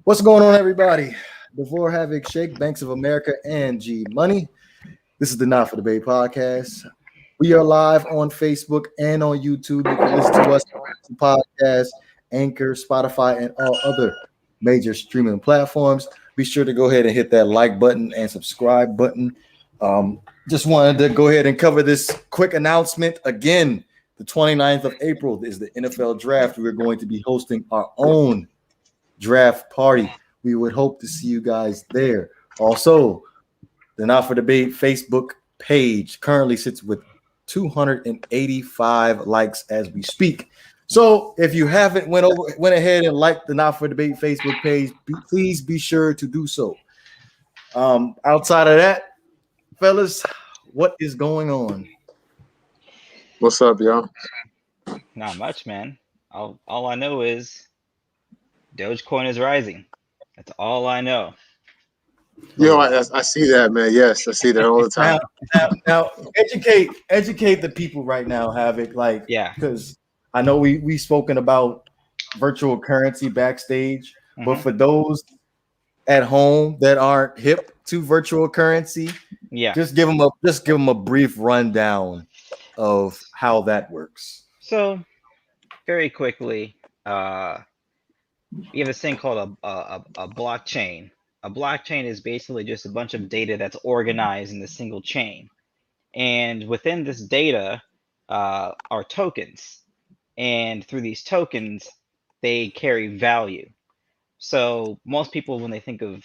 What's going on, everybody? Before Havoc Shake, Banks of America, and G Money. This is the Not for Debate podcast. We are live on Facebook and on YouTube. You can listen to us on podcast, Anchor, Spotify, and all other major streaming platforms. Be sure to go ahead and hit that like button and subscribe button. Just wanted to go ahead and cover this quick announcement. Again, the 29th of April is the NFL draft. We're going to be hosting our own draft party. We would hope to see you guys there. Also, the Not for Debate Facebook page currently sits with 285 likes as we speak. So if you haven't went ahead and liked the Not for Debate Facebook page, please be sure to do so. Outside of that, fellas, what is going on? What's up, y'all? Not much, man. All I know is Dogecoin is rising. That's all I know. Yo, I see that, man. Yes, I see that all the time. Now educate the people right now, Havoc. Like, yeah, because I know we spoken about virtual currency backstage, but for those at home that aren't hip to virtual currency, just give them a brief rundown of how that works. So, very quickly, you have this thing called a blockchain. A blockchain is basically just a bunch of data that's organized in a single chain. And within this data are tokens. And through these tokens, they carry value. So most people, when they think of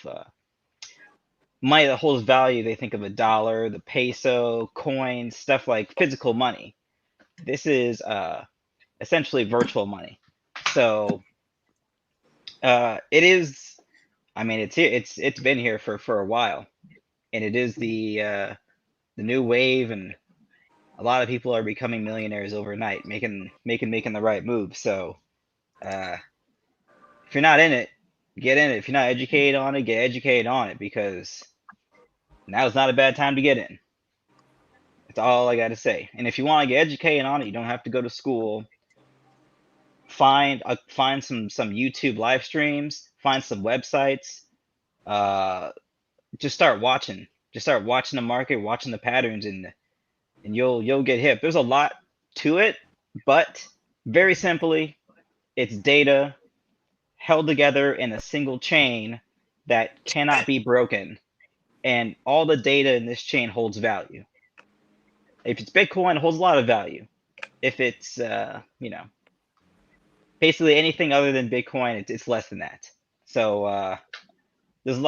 money that holds value, they think of a dollar, the peso, coins, stuff like physical money. This is essentially virtual money. So it is, I mean, it's here. It's been here for a while, and it is the new wave, and a lot of people are becoming millionaires overnight, making the right move. So if you're not in it, get in it. If you're not educated on it, get educated on it, because now's not a bad time to get in. That's all I got to say. And if you want to get educated on it, you don't have to go to school. Find some YouTube live streams, find some websites, just start watching the market, watching the patterns, and you'll get hip. There's a lot to it, but very simply, it's data held together in a single chain that cannot be broken, and all the data in this chain holds value. If it's Bitcoin, it holds a lot of value. If it's basically anything other than Bitcoin, it's less than that. So there's a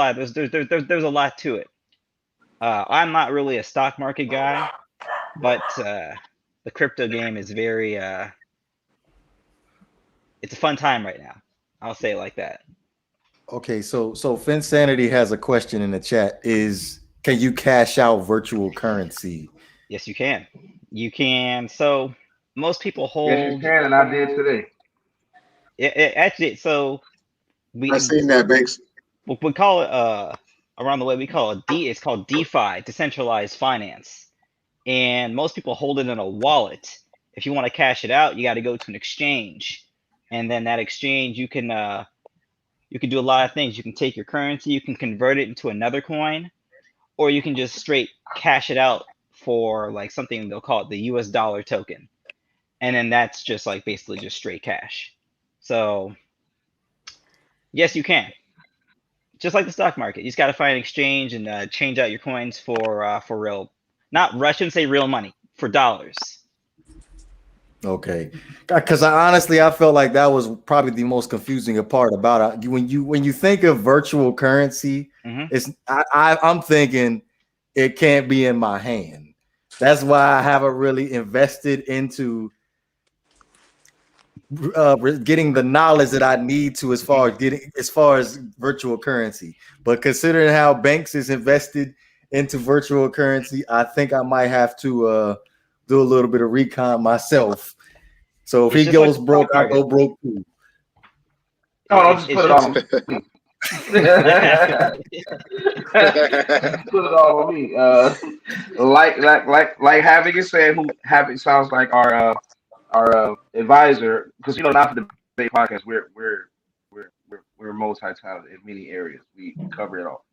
lot to it. I'm not really a stock market guy, but the crypto game is very it's a fun time right now. I'll say it like that. Okay, so Finsanity has a question in the chat. Can you cash out virtual currency? Yes, you can. You can. So most people hold. Yes, you can, and I did today. Actually, so I've seen that, Banks. We call it around the way we call it it's called DeFi, decentralized finance, and most people hold it in a wallet. If you want to cash it out, you got to go to an exchange, and then that exchange you can do a lot of things. You can take your currency, you can convert it into another coin, or you can just straight cash it out for like something they'll call it the US dollar token, and then that's just like basically just straight cash. So yes, you can. Just like the stock market, you just got to find an exchange and change out your coins for real. Not Russian, say real money, for dollars. Okay, because I felt like that was probably the most confusing part about it. When you think of virtual currency, I'm thinking it can't be in my hand. That's why I haven't really invested into getting the knowledge that I need to as far as virtual currency. But considering how Banks is invested into virtual currency, I think I might have to do a little bit of recon myself. So if he goes broke, I go broke too. Oh, I'll just put it on me. Put it all on me. Like Havoc is saying, who Havoc sounds like our advisor, because not for the debate podcast, we're multi-talented in many areas. We cover it all.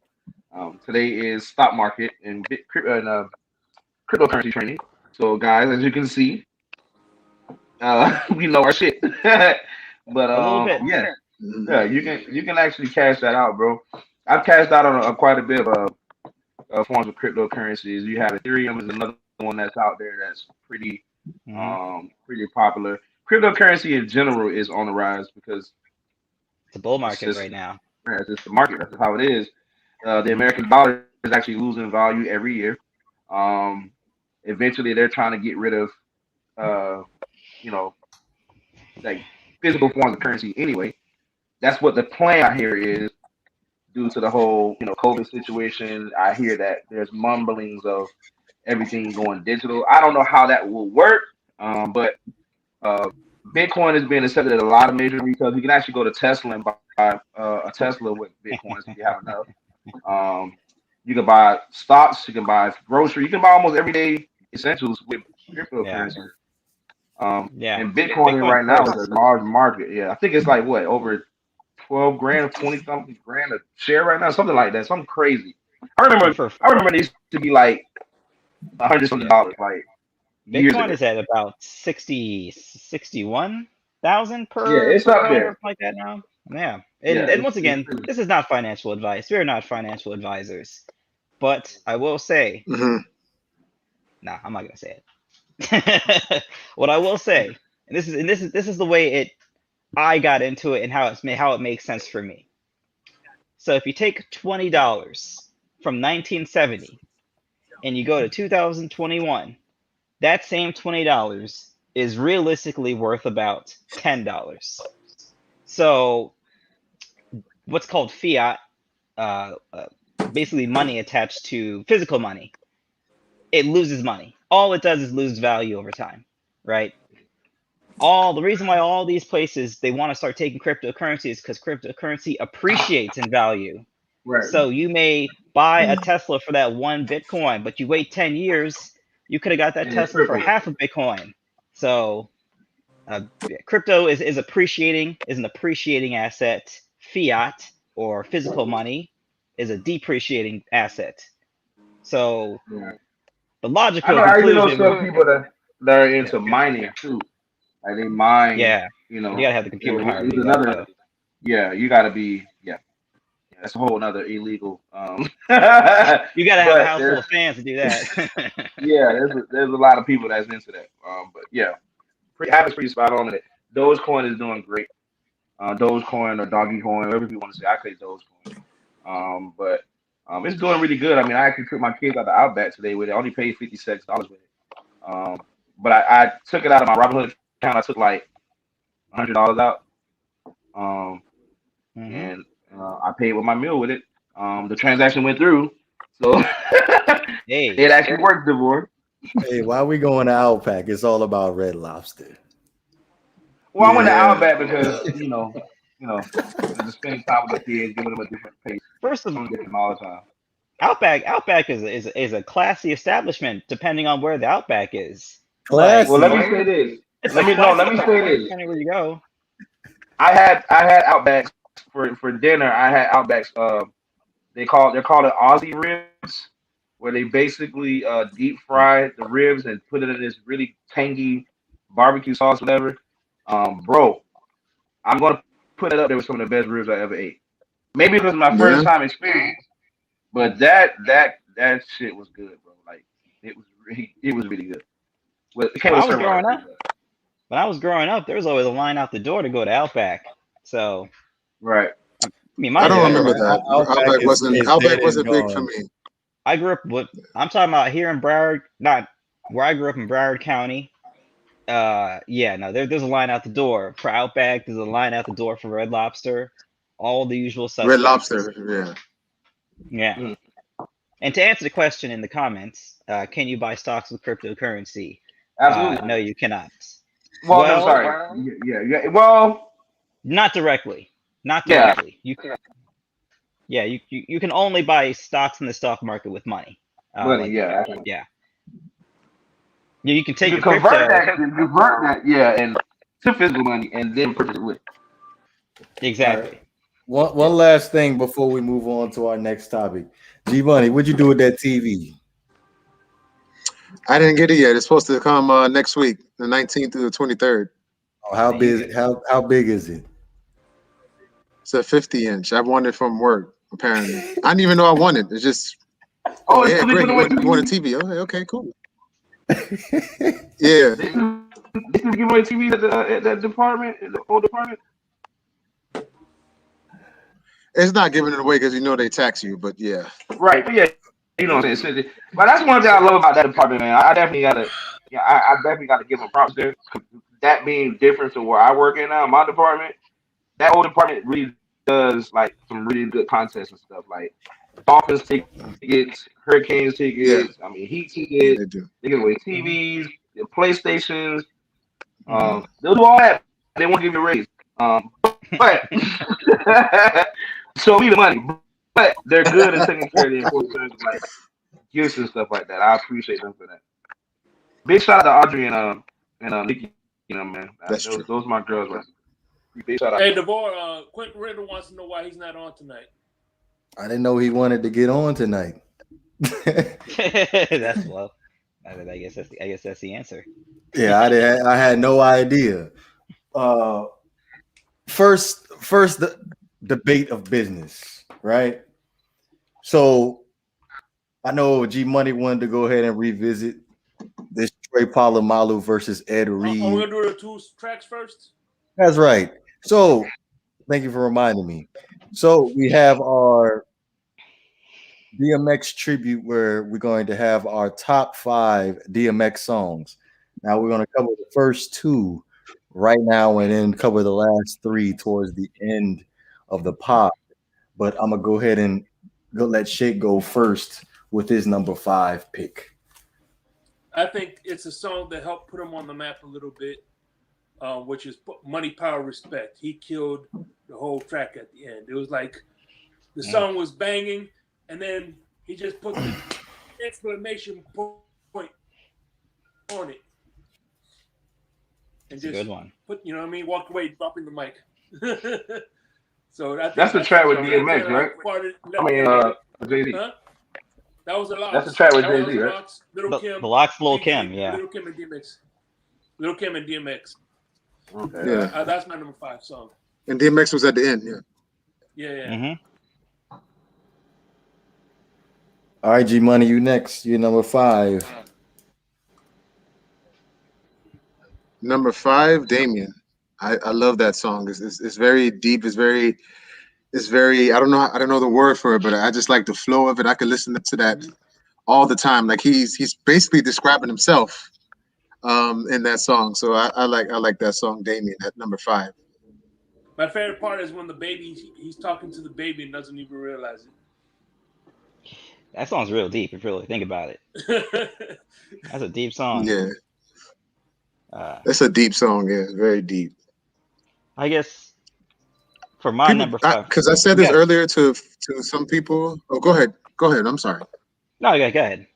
Today is stock market and cryptocurrency training. So, guys, as you can see, we know our shit. But A little bit. yeah, yeah, you can actually cash that out, bro. I've cashed out on quite a bit of forms of cryptocurrencies. You have Ethereum is another one that's out there that's pretty popular. Cryptocurrency in general is on the rise because It's a bull it's market just right now. yeah, it's just the market. That's how it is. The American dollar is actually losing value every year. Um, Eventually, they're trying to get rid of you know like physical forms of currency anyway. That's what the plan out here is due to the whole COVID situation. I hear that there's mumblings of everything going digital. I don't know how that will work, but uh, Bitcoin is being accepted at a lot of major retailers. You can actually go to Tesla and buy a Tesla with Bitcoins if you have enough. You can buy stocks, you can buy grocery, you can buy almost everyday essentials with cryptocurrency. Yeah. And Bitcoin right now is a large market. Yeah, I think it's like what over 12 grand, 20 something grand a share right now, something like that, something crazy. I remember they used to be like $100 something like years Bitcoin ago. is at about 61,000 per. Yeah, it's up there. Like that now. Yeah. And once again, this is not financial advice. We are not financial advisors. But I will say, I'm not gonna say it. What I will say, and this is the way I got into it and how it makes sense for me. So if you take $20 from 1970 and you go to 2021, that same $20 is realistically worth about $10. So what's called fiat, basically money attached to physical money, it loses money. All it does is lose value over time, right? The reason why all these places they want to start taking cryptocurrency is because cryptocurrency appreciates in value. Right. So you may buy a Tesla for that one Bitcoin, but you wait 10 years, you could have got that Tesla for half a Bitcoin. So crypto is an appreciating asset. Fiat or physical money is a depreciating asset. So the logical conclusion. I know some people that are into mining too. Like they mine. Yeah. You know, you gotta have the computer power. Yeah, you gotta be. Yeah, that's a whole other illegal. You gotta have a house full of fans to do that. Yeah, there's a lot of people that's into that. But yeah, Abbott's pretty spot on it. Dogecoin is doing great. Dogecoin or Doggy Coin, whatever you want to say. I say Dogecoin. But it's doing really good. I mean, I actually took my kids out the Outback today with it. I only paid $56 with it. But I took it out of my Robinhood account. I took like $100 out. And I paid with my meal with it. The transaction went through, so it actually worked, Devore. Hey, why are we going to Outback? It's all about Red Lobster. Well, I went to Outback because just spending time with the kids, giving them a different pace. First of all, different all the time. Outback is a classy establishment, depending on where the Outback is. Classy. Well, let me say this. Let me say this. Depending where you go. I had Outbacks for dinner. I had Outbacks. They're called it Aussie ribs, where they basically deep fry the ribs and put it in this really tangy barbecue sauce, whatever. Bro, I'm gonna put it up there with some of the best ribs I ever ate. Maybe it was my first time experience, but that shit was good, bro. Like it was really good. Well, when I was growing up, there was always a line out the door to go to Outback. So right. I don't remember that. Outback wasn't big for me. I grew up I'm talking about here in Broward, not where I grew up in Broward County. There's a line out the door for Outback. There's a line out the door for Red Lobster. All the usual suspects. Red Lobster, yeah. And to answer the question in the comments, can you buy stocks with cryptocurrency? Absolutely. No, you cannot. Well, I'm sorry. Yeah. Well, not directly. Not directly. Yeah. You can only buy stocks in the stock market with money. Yeah. You can take convert that, and to physical money, and then purchase it with. Exactly. one last thing before we move on to our next topic. G Money, what'd you do with that TV? I didn't get it yet. It's supposed to come next week, the 19th through the 23rd. Oh, how big? How big is it? It's a 50-inch. I won it from work. Apparently, I didn't even know I won it. It's just, Oh, yeah, it's great. You want a TV? Okay, cool. Yeah. They can give away TVs at that department, at the old department. It's not giving it away because you know they tax you, but yeah. Right, but yeah, you know what I'm saying. But that's one thing I love about that department, man. I definitely gotta give them props there. That being different to where I work in now, my department, that old department really does like some really good contests and stuff, like Falcons tickets, Hurricanes tickets. I mean, Heat Yeah, tickets. they do. They give away TVs, the PlayStations. They'll do all that. They won't give you a raise. But show me the money. But they're good at taking care of the important things like gifts and stuff like that. I appreciate them for that. Big shout out to Audrey and Nikki. You know, man. That's true. Those are my girls. Man. Big shout out. Hey, DeVore, Quentin Ritter wants to know why he's not on tonight. I didn't know he wanted to get on tonight. That's well. I guess that's the answer. Yeah, I had no idea. First the debate of business, right? So I know G Money wanted to go ahead and revisit this Trey Polamalu versus Ed Reed. We're gonna do the two tracks first. That's right. So thank you for reminding me. So we have our DMX tribute where we're going to have our top 5 DMX songs. Now we're going to cover the first 2 right now and then cover the last 3 towards the end of the pod. But I'm gonna go ahead and let Shake go first with his number 5 pick. I think it's a song that helped put him on the map a little bit, which is Money, Power, Respect. He killed the whole track at the end. It was like the song was banging, and then he just put the exclamation point on it. And That's a good one. Put, you know what I mean? Walk away, dropping the mic. So that's the track with DMX, right? Jay-Z. Huh? That was a lot. That's the track with Jay-Z, right? Little Kim, Lil Kim, yeah. Little Kim and DMX. Little Kim and DMX. Okay. Yeah. That's my number 5 song. And DMX was at the end, yeah. Yeah. Mm-hmm. All right, G Money, you next. You're number 5. Number 5, Damien. I love that song. It's very deep. It's very. I don't know the word for it, but I just like the flow of it. I could listen to that all the time. Like he's basically describing himself in that song. So I like that song, Damien, at number 5. My favorite part is when the baby, he's talking to the baby and doesn't even realize it. That song's real deep if you really think about it. That's a deep song. Yeah. That's a deep song. Yeah, it's very deep. I guess for my number 5, because I said this earlier to some people. Oh, go ahead. I'm sorry. No, go ahead.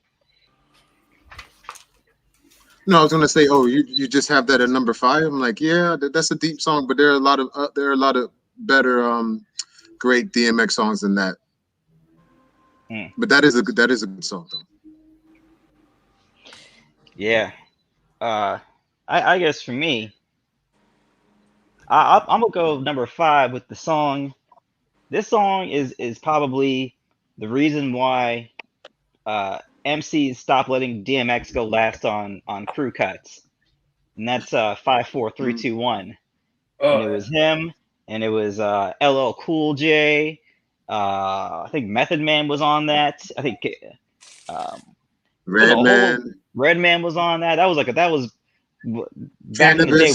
No, I was gonna say, you just have that at number 5. I'm like, yeah, that's a deep song, but there are a lot of better great DMX songs than that. But that is a good song though. Yeah. I guess for me, I'm gonna go number 5 with the song. This song is probably the reason why MCs stopped letting DMX go last on crew cuts, and that's 5, 4, 3, 2, 1. And it was him, and it was LL Cool J. I think Method Man was on that. I think Redman was on that. That was back in the day.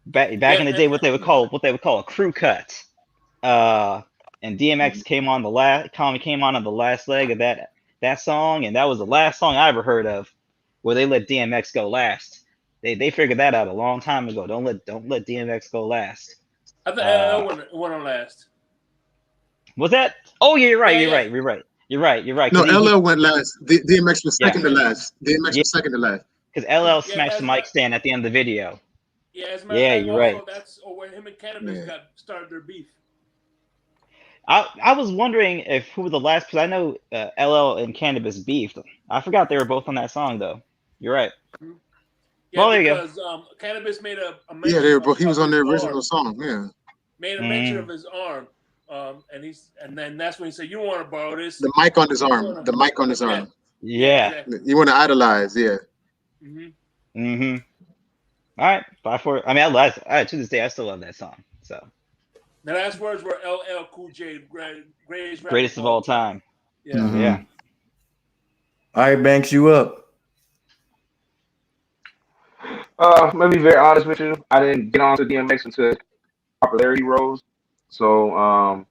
Back in the day, what they would call a crew cut. And DMX came on the last leg of that song, and that was the last song I ever heard of where they let DMX go last. They figured that out a long time ago. Don't let DMX go last. I think LL went on last. Was that? Oh, yeah, you're right. You're right. No, LL went last. DMX was second to last. DMX was second to last. Because LL smashed the mic stand at the end of the video. Yeah, as a matter of fact, you're right. That's where him and Cannabis started their beef. I was wondering if who were the last, because I know LL and Cannabis beefed. I forgot they were both on that song though. You're right. Yeah, Well, there you go. because Cannabis made a Yeah, mention he was on his the original arm. song. Yeah, Made a mention of his arm, and then that's when he said, "You want to borrow this?" the mic on his arm. The mic on his Yeah. arm. Yeah. Exactly. You want to idolize? Yeah. Mm-hmm. All right. 5-4. I mean, to this day, I still love that song. So. The last words were LL Cool J, Greatest of all time. Yeah. Mhm. Yeah. All right, Banks, you up? Let me be very honest with you. I didn't get onto DMX until popularity rose. So and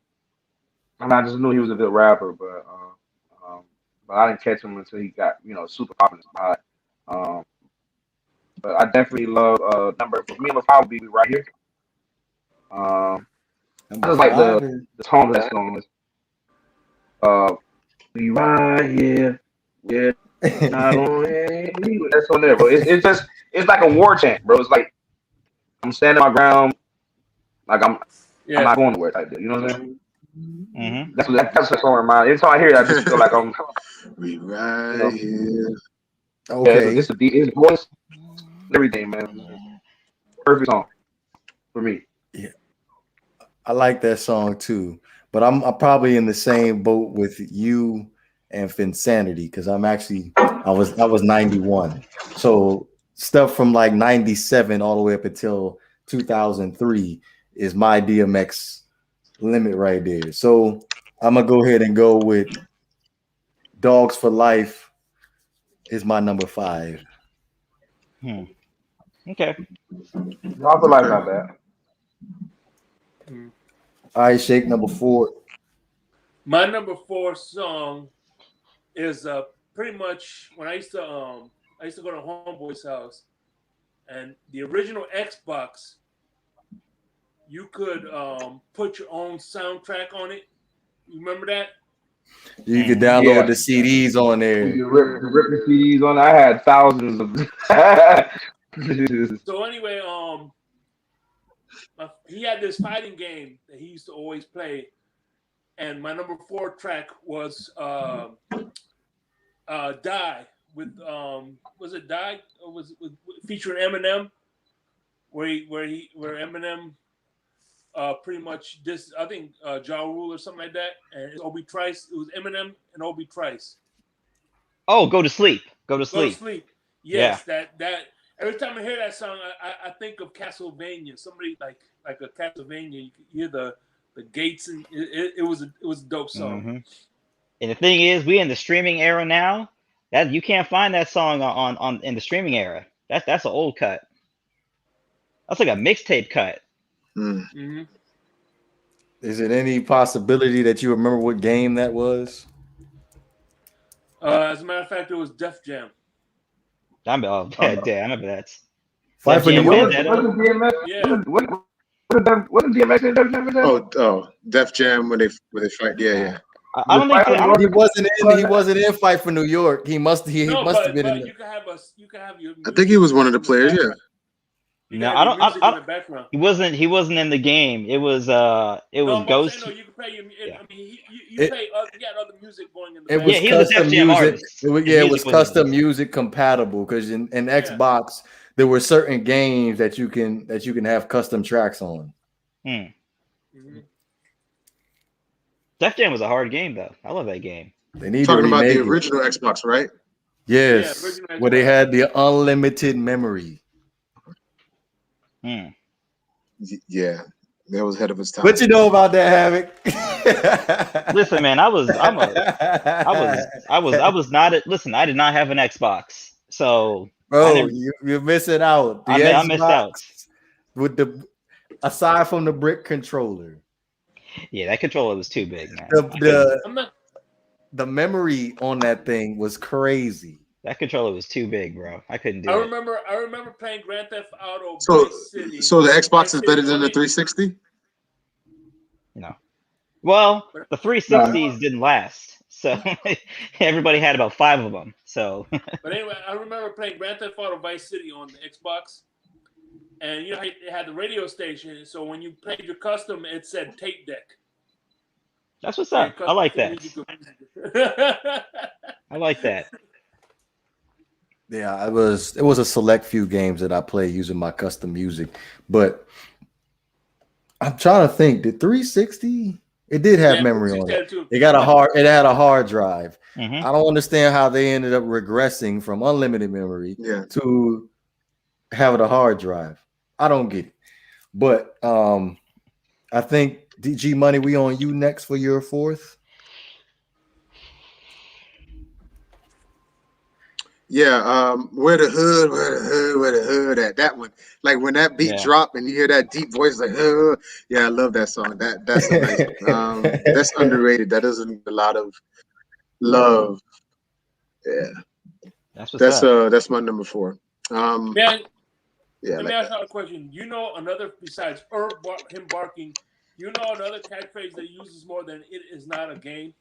I just knew he was a good rapper, but I didn't catch him until he got super popular. But I definitely love number 5 would be Right Here. I just like the tone of that song. Be right here, yeah. Not on that's on there, bro. It's like a war chant, bro. It's like I'm standing my ground, like I'm not going nowhere type deal. You know what I'm saying? Mm-hmm. That's the song in mind. Every time I hear that, I just feel like I'm We right here. Okay. Yeah, his voice, everything, man. Perfect song for me. Yeah, I like that song too, but I'm probably in the same boat with you and Finsanity because I was 91, so stuff from like 97 all the way up until 2003 is my DMX limit right there. So I'm gonna go ahead and go with Dogs for Life is my number 5. Okay. Also like not bad. All right, Shake, number 4. My number 4 song is pretty much when I used to go to Homeboy's house, and the original Xbox, you could put your own soundtrack on it. You remember that? You could download the CDs on there. You rip the CDs on. I had thousands of. So anyway, he had this fighting game that he used to always play, and my number 4 track was "Die" with was it "Die" or was it featuring Eminem, where Eminem pretty much this I think Ja Rule or something like that, and Obi Trice. It was Eminem and Obi Trice. Oh, Go to Sleep. Go to Go to Sleep. sleep. Yes, that every time I hear that song, I think of Castlevania. Somebody like a Castlevania. You hear the gates, and it was a dope song. Mm-hmm. And the thing is, we in the streaming era now. That you can't find that song on in the streaming era. That's an old cut. That's like a mixtape cut. Mm-hmm. Is it any possibility that you remember what game that was? As a matter of fact, it was Def Jam. I remember that. Fight for New York. Wasn't DMX in Def Jam? Oh, Def Jam when they fight. Yeah. I don't think he wasn't in Fight for New York. He must have been in. You can have your. I think he was one of the players. Yeah. No, I don't. He wasn't in the game. It was Ghost. You can play your. I mean, you got other music going in the background. He was a Def Jam artist. It was custom music compatible because in Xbox there were certain games that you can have custom tracks on. Mm-hmm. Def Jam was a hard game though. I love that game. They need talking about the original Xbox, right? Yes, where they had the unlimited memory. Yeah, that was ahead of its time. What you know about that, Havoc? Listen, man, I was not. Listen, I did not have an Xbox, so bro, you're missing out. I missed out with aside from the brick controller. Yeah, that controller was too big, man. The memory on that thing was crazy. That controller was too big, bro. I couldn't do it. I remember playing Grand Theft Auto. So the Xbox is better than the 360? No. Well, the 360s didn't last, so everybody had about 5 of them. So. But anyway, I remember playing Grand Theft Auto Vice City on the Xbox, and it had the radio station. So when you played your custom, it said tape deck. That's what's up. I like that. I like that. Yeah, it was a select few games that I played using my custom music, but I'm trying to think. Did 360? It did have memory on it. It had a hard drive. Mm-hmm. I don't understand how they ended up regressing from unlimited memory to having a hard drive. I don't get it. But I think DG Money, we on you next for your fourth. Yeah, where the hood at? That one, like when that beat drop and you hear that deep voice, like, yeah, I love that song. That's a nice one. That's underrated. That doesn't get a lot of love. Yeah, that's my number 4. Man, yeah. Let me ask you a question. You know another besides him barking? You know another catchphrase that uses more than "it is not a game."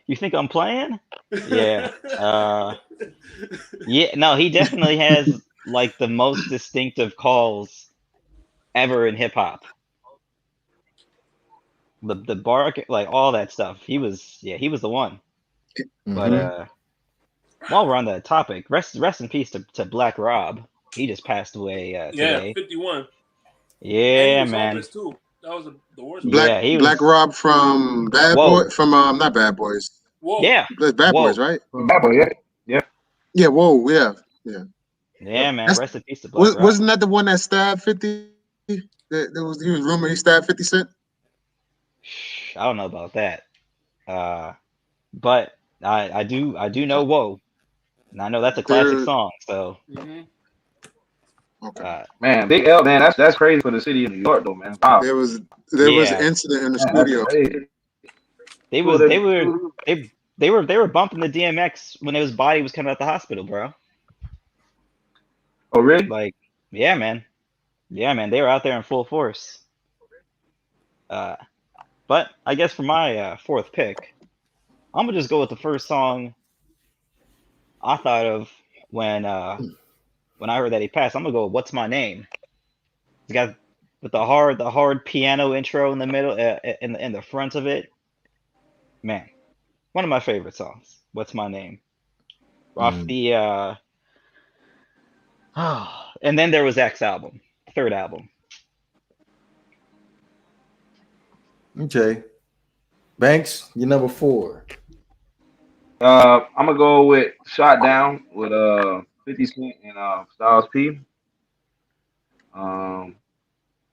You think I'm playing? Yeah. Yeah. No, he definitely has like the most distinctive calls ever in hip hop. The bark, like all that stuff. He was the one. Mm-hmm. But while we're on that topic, rest in peace to Black Rob. He just passed away today. 51. Yeah, and he was man. homeless too. That was the worst. Black Rob from Bad Boy, from not Bad Boys. Whoa. Yeah. Bad Boys, right? Bad Boy, yeah. Yeah, whoa, yeah. Yeah, man. Rest in peace to Black Rob. Wasn't that the one that stabbed 50? He was rumored he stabbed 50 Cent. I don't know about that. But I do know Whoa. And I know that's a classic song, so okay. Man, Big L, man, that's crazy for the city of New York though, man. Wow. There was an incident in the studio. They were bumping the DMX when his body was coming out the hospital, bro. Oh really? Like, yeah, man. Yeah, man. They were out there in full force. But I guess for my fourth pick, I'm gonna just go with the first song I thought of when I heard that he passed. I'm gonna go with "What's My Name." It's got with the hard piano intro in the middle, in the front of it. Man, one of my favorite songs. "What's My Name?" Off the and then there was X album, third album. Okay, Banks, you're number 4. I'm gonna go with "Shot Down" with 50 Cent and Styles P. I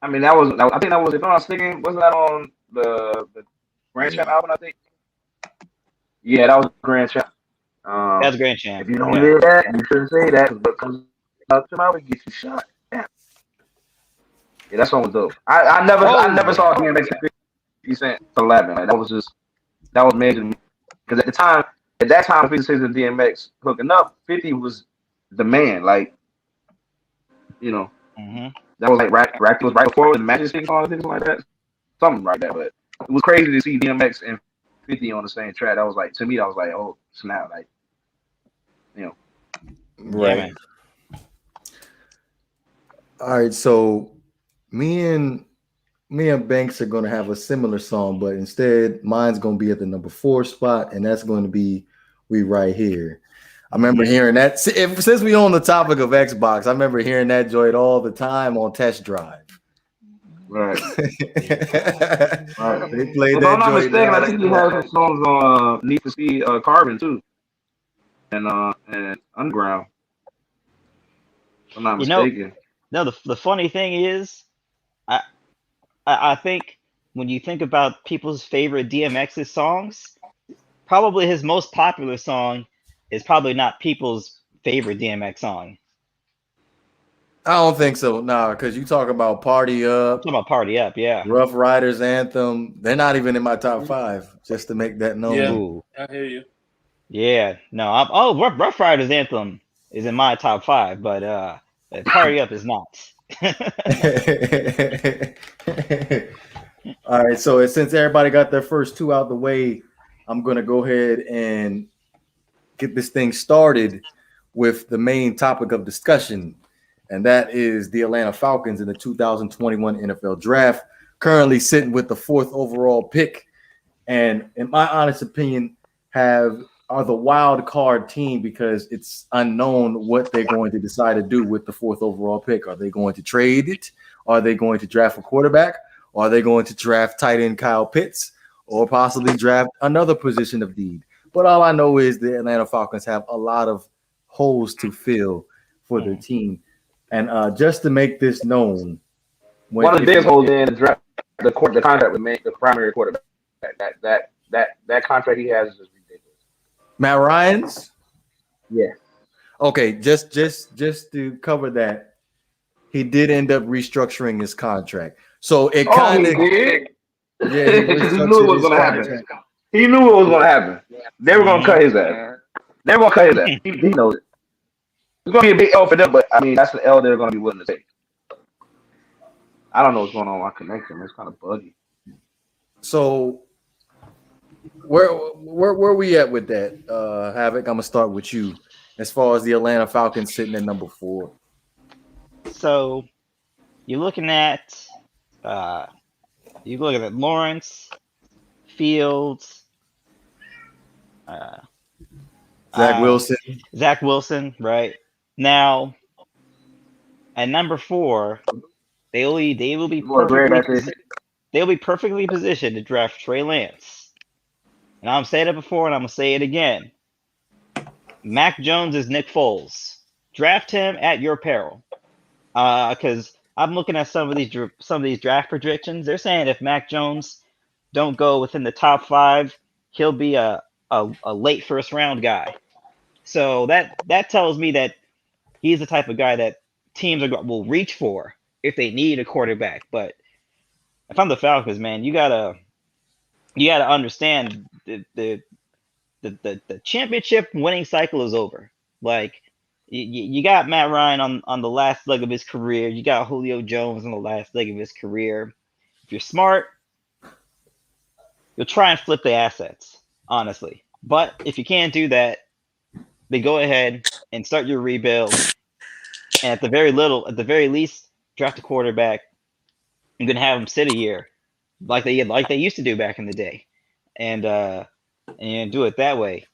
mean I think that was, if I'm not mistaken, wasn't that on the Grand Champ album? I think. Yeah, that was Grand Champ. That's Grand Champ. If you don't hear that, you shouldn't say that. But comes out your mouth and get you shot. Yeah, that song was dope. I never saw DMX 50 Cent collab. Like, that was major because at that time 50 Cent and DMX hooking up, 50 was the man. Like, you know, that was like Rack was right before the Magic Stick song or something like that. Something like that. But it was crazy to see DMX and 50 on the same track. That was like, to me, I was like, oh snap, like, you know. Right. Yeah, man. All right, so me and Banks are gonna have a similar song, but instead mine's gonna be at the number 4 spot, and that's going to be "We Right Here." I remember hearing that since we on the topic of Xbox. I remember hearing that joint all the time on Test Drive. Right. They played if that I'm not joint. mistaken, I think he has some songs on Need to See Carbon too, and Underground. If I'm not mistaken. No, the funny thing is, I think when you think about people's favorite DMX's songs, probably his most popular song is probably not people's favorite DMX song. I don't think so. No, because you talk about Party Up. Talking about Party Up, yeah. Rough Riders Anthem. They're not even in my top 5, just to make that known. Yeah, Ooh. I hear you. Yeah, no. Rough Riders Anthem is in my top 5, but Party Up is not. All right, so since everybody got their first 2 out the way, I'm going to go ahead and get this thing started with the main topic of discussion, and that is the Atlanta Falcons in the 2021 NFL Draft. currently sitting with the 4th overall pick, and in my honest opinion, are the wild card team because it's unknown what they're going to decide to do with the 4th overall pick. Are they going to trade it? Are they going to draft a quarterback? Or are they going to draft tight end Kyle Pitts or possibly draft another position of need? But all I know is the Atlanta Falcons have a lot of holes to fill for their team. And just to make this known, one of the biggest holes in the contract with the primary quarterback. That contract he has is ridiculous. Matt Ryan's? Yeah. Okay, just to cover that, he did end up restructuring his contract. So it kind of did. Yeah, he knew it was going to happen. He knew it was going to happen. They were going to cut his ass. They were going to cut his ass. He knows it. It's going to be a big L for them, but I mean that's the L they're going to be willing to take. I don't know what's going on with my connection. It's kind of buggy. So where we at with that, Havoc? I'm gonna start with you. As far as the Atlanta Falcons sitting at number 4. So you're looking at Lawrence, Fields, Zach Wilson, right? Now at number 4, they'll be perfectly positioned to draft Trey Lance. And I'm saying it before, and I'm gonna say it again. Mac Jones is Nick Foles. Draft him at your peril. Because I'm looking at some of these draft projections. They're saying if Mac Jones don't go within the top 5, he'll be a late first round guy. So that tells me that he's the type of guy that teams will reach for if they need a quarterback. But if I'm the Falcons, man, you gotta understand the championship winning cycle is over. Like you got Matt Ryan on the last leg of his career. You got Julio Jones on the last leg of his career. If you're smart, you'll try and flip the assets, honestly. But if you can't do that, then go ahead and start your rebuild. And at the very least, draft a quarterback. You're gonna have them sit a year, like they used to do back in the day, and do it that way.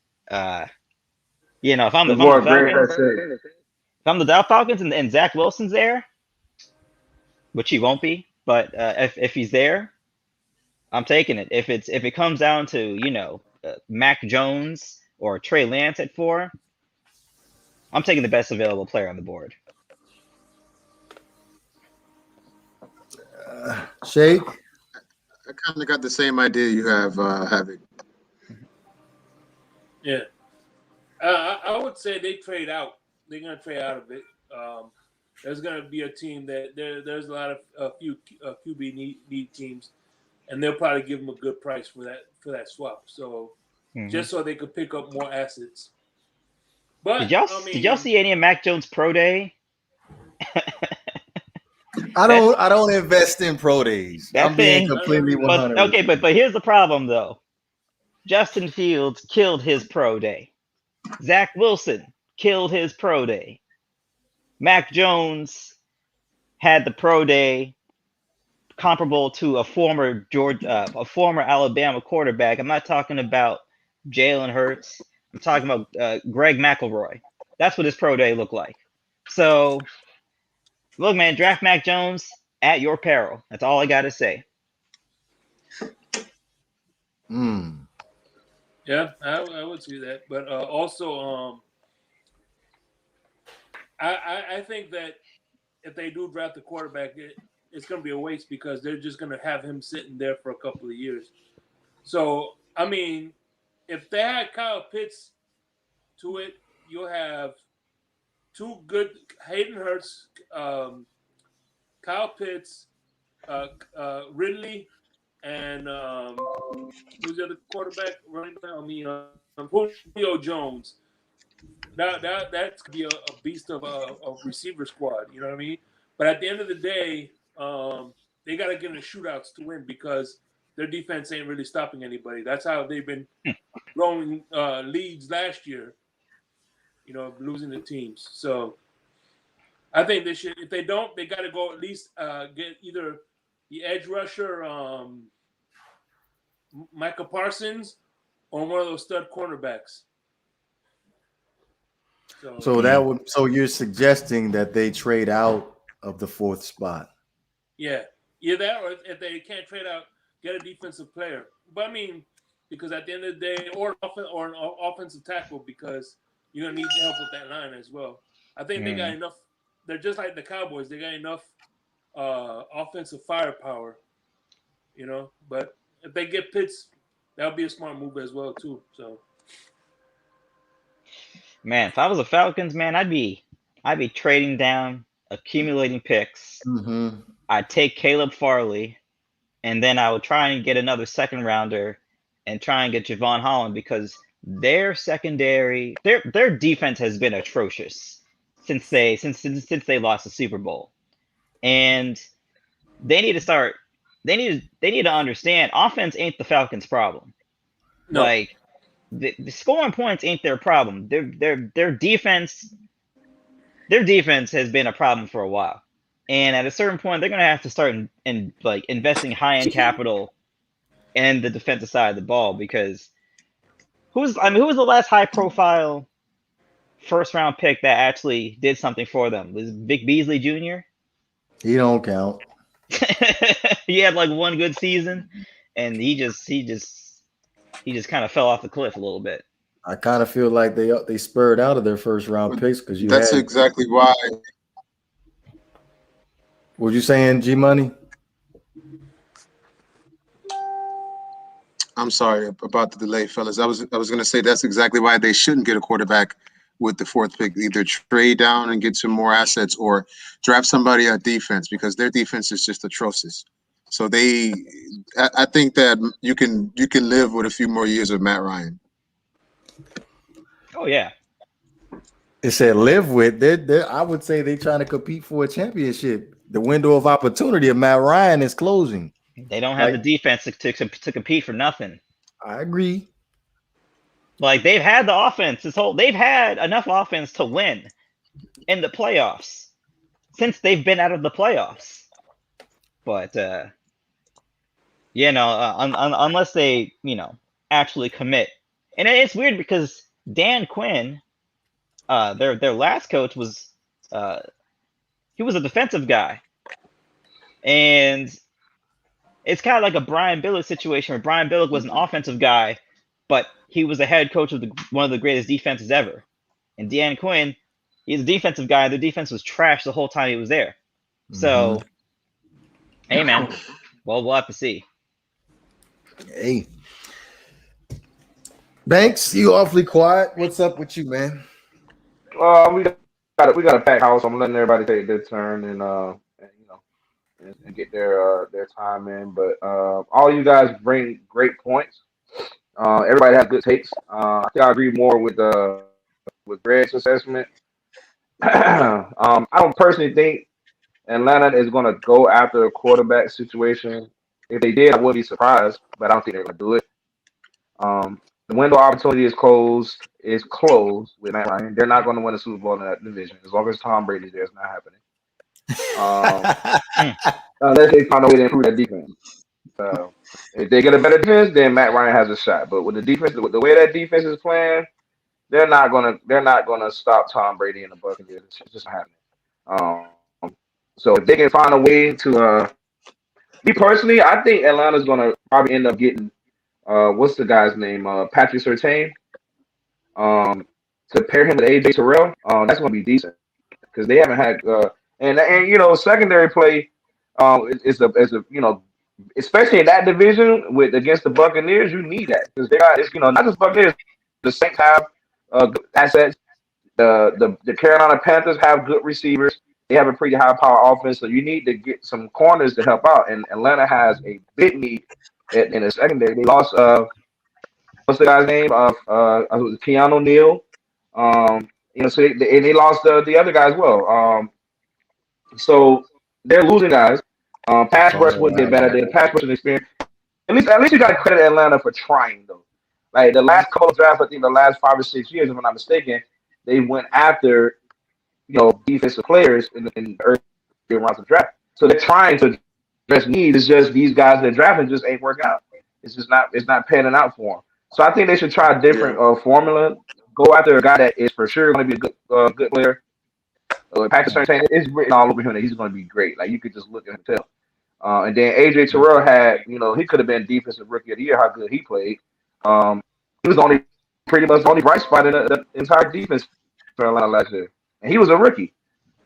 If I'm the Falcons and Zach Wilson's there, which he won't be, but if he's there, I'm taking it. If it comes down to Mac Jones or Trey Lance at 4, I'm taking the best available player on the board. Shake? I kind of got the same idea you have, Havoc. Yeah. I would say they trade out. They're going to trade out of it. There's going to be a team that there's a lot of few QB need teams, and they'll probably give them a good price for that swap. So just so they could pick up more assets. But did y'all see any of Mac Jones' pro day? I don't invest in pro days. I'm being completely 100. But here's the problem though. Justin Fields killed his pro day. Zach Wilson killed his pro day. Mac Jones had the pro day comparable to a former Alabama quarterback. I'm not talking about Jalen Hurts. I'm talking about Greg McElroy. That's what his pro day looked like. So, look, man, draft Mac Jones at your peril. That's all I got to say. Yeah, I would see that. But also, I think that if they do draft the quarterback, it's going to be a waste because they're just going to have him sitting there for a couple of years. So, I mean, if they had Kyle Pitts to it, you'll have 2 good Hayden Hurst, Kyle Pitts, Ridley, and who's the other quarterback right now? I mean, Julio Jones. That could be a beast of a receiver squad. You know what I mean? But at the end of the day, they got to get in the shootouts to win because their defense ain't really stopping anybody. That's how they've been blowing leads last year. Losing the teams. So I think they should. If they don't, they got to go at least get either the edge rusher, Michael Parsons, or one of those stud cornerbacks. So you're suggesting that they trade out of the 4th spot? Yeah, either that, or if they can't trade out, get a defensive player. But I mean, because at the end of the day, or an offensive tackle, because you're gonna need help with that line as well. I think they got enough. They're just like the Cowboys. They got enough offensive firepower, you know. But if they get Pitts, that would be a smart move as well too. So, man, if I was the Falcons, man, I'd be trading down, accumulating picks. Mm-hmm. I'd take Caleb Farley, and then I would try and get another 2nd rounder and try and get Javon Holland, because their secondary, their defense has been atrocious since they lost the Super Bowl. And they need to understand, offense ain't the Falcons' problem. No. Like the scoring points ain't their problem. Their defense has been a problem for a while. And at a certain point, they're gonna have to start investing high-end capital in the defensive side of the ball, because who was the last high-profile 1st-round pick that actually did something for them? Was Vic Beasley Jr.? He don't count. He had like one good season, and he just kind of fell off the cliff a little bit. I kind of feel like they spurred out of their 1st-round picks, because that's exactly why. What you saying, G Money? I'm sorry about the delay, fellas. I was going to say that's exactly why they shouldn't get a quarterback with the 4th pick. Either trade down and get some more assets, or draft somebody on defense, because their defense is just atrocious. So I think that you can live with a few more years of Matt Ryan. Oh yeah. It said live with. I would say they're trying to compete for a championship. The window of opportunity of Matt Ryan is closing. They don't have the defense to compete for nothing. I agree. Like, they've had the offense. They've had enough offense to win in the playoffs since they've been out of the playoffs. But unless they actually commit. And it's weird because Dan Quinn, their last coach, was he was a defensive guy. And it's kind of like a Brian Billick situation, where Brian Billick was an offensive guy, but he was a head coach of one of the greatest defenses ever. And Dan Quinn, he's a defensive guy. The defense was trash the whole time he was there. So, hey, man. Well, we'll have to see. Hey. Banks, you awfully quiet. What's up with you, man? We got a packed house. I'm letting everybody take their turn and get their time in. But all you guys bring great points. Everybody has good takes. I think I agree more with Greg's assessment. I don't personally think Atlanta is going to go after a quarterback situation. If they did, I wouldn't be surprised, but I don't think they're going to do it. The window of opportunity is closed with Matt Ryan. They're not going to win a Super Bowl in that division. As long as Tom Brady's there, it's not happening. Unless they find a way to improve their defense. If they get a better defense, then Matt Ryan has a shot. But with the defense, with the way that defense is playing, they're not gonna stop Tom Brady and the Buccaneers. It's just not happening. So if they can find a way to, me personally, I think Atlanta's gonna probably end up getting what's the guy's name? Patrick Surtain. To pair him with AJ Terrell, that's gonna be decent because they haven't had and secondary play is a especially in that division against the Buccaneers, you need that because they got not just Buccaneers, the Saints have good assets. The Carolina Panthers have good receivers. They have a pretty high power offense, so you need to get some corners to help out. And Atlanta has a big need in the secondary. They lost what's the guy's name? Keanu Neal. So they lost the other guy as well. So they're losing guys. Pass rush wouldn't get better. The pass rush experience. At least you got to credit Atlanta for trying though. Like the last couple of drafts, I think the last 5 or 6 years, if I'm not mistaken, they went after defensive players in the early rounds of draft. So they're trying to address needs. It's just these guys that drafting just ain't working out. It's not panning out for them. So I think they should try a different formula. Go after a guy that is for sure going to be a good player. Patrick Surtain, it's written all over him that he's going to be great. Like you could just look at him and tell. And then AJ Terrell had, he could have been defensive rookie of the year. How good he played. He was pretty much the only bright spot in the entire defense for Atlanta last year, and he was a rookie.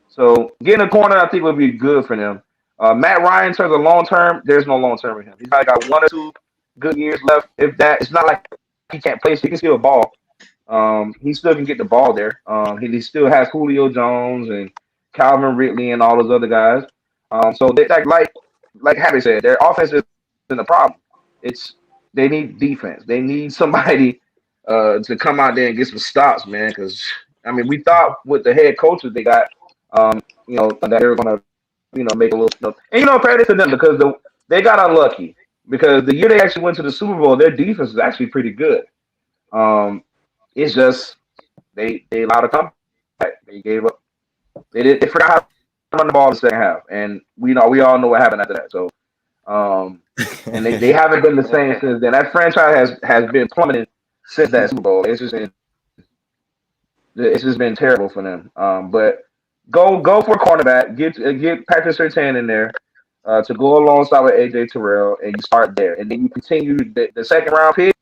So getting a corner, I think, would be good for them. Matt Ryan, in terms of long term, there's no long term with him. He's probably got 1 or 2 good years left. If that, it's not like he can't play. So he can steal a ball. He still can get the ball there. He still has Julio Jones and Calvin Ridley and all those other guys. So they like Happy said, their offense isn't the problem. They need defense. They need somebody to come out there and get some stops, man. Because I mean, we thought with the head coaches they got, that they were gonna, make a little. And credit to them because they got unlucky because the year they actually went to the Super Bowl, their defense was actually pretty good. It's just they allowed a comeback. They gave up. They forgot how to run the ball in the second half, and we all know what happened after that. So, and they haven't been the same since then. That franchise has been plummeting since that Super Bowl. It's just been terrible for them. But go for a cornerback. Get Patrick Surtain in there to go alongside with AJ Terrell, and you start there, and then you continue the second round pick.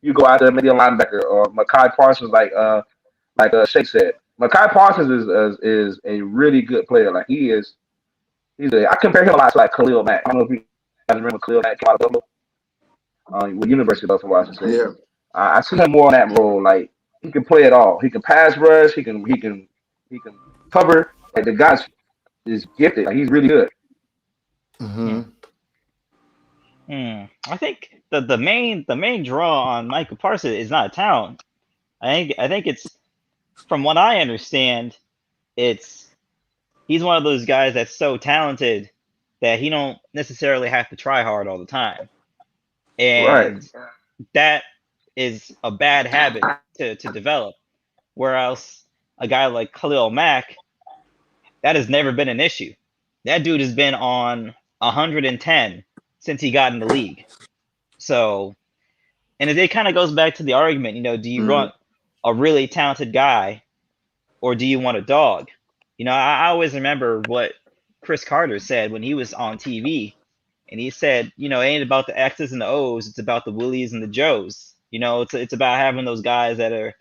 You go out there maybe a linebacker or Mekhi Parsons, like Shake said. Mekhi Parsons is a really good player. Like I compare him a lot to like Khalil Mack. I don't know if you guys remember Khalil Mack came out of Buffalo, with University of Buffalo, I should say. Yeah. I see him more in that role. Like he can play it all. He can pass rush. He can cover. Like the guy is gifted. Like he's really good. Mm-hmm. I think the main draw on Michael Parsons is not talent. I think it's, from what I understand, he's one of those guys that's so talented that he don't necessarily have to try hard all the time, and that is a bad habit to develop. Whereas a guy like Khalil Mack, that has never been an issue. That dude has been on 110 since he got in the league. So, and it kind of goes back to the argument, do you want a really talented guy or do you want a dog? I always remember what Chris Carter said when he was on TV, and he said, it ain't about the X's and the O's, it's about the Willies and the Joes. It's about having those guys that are,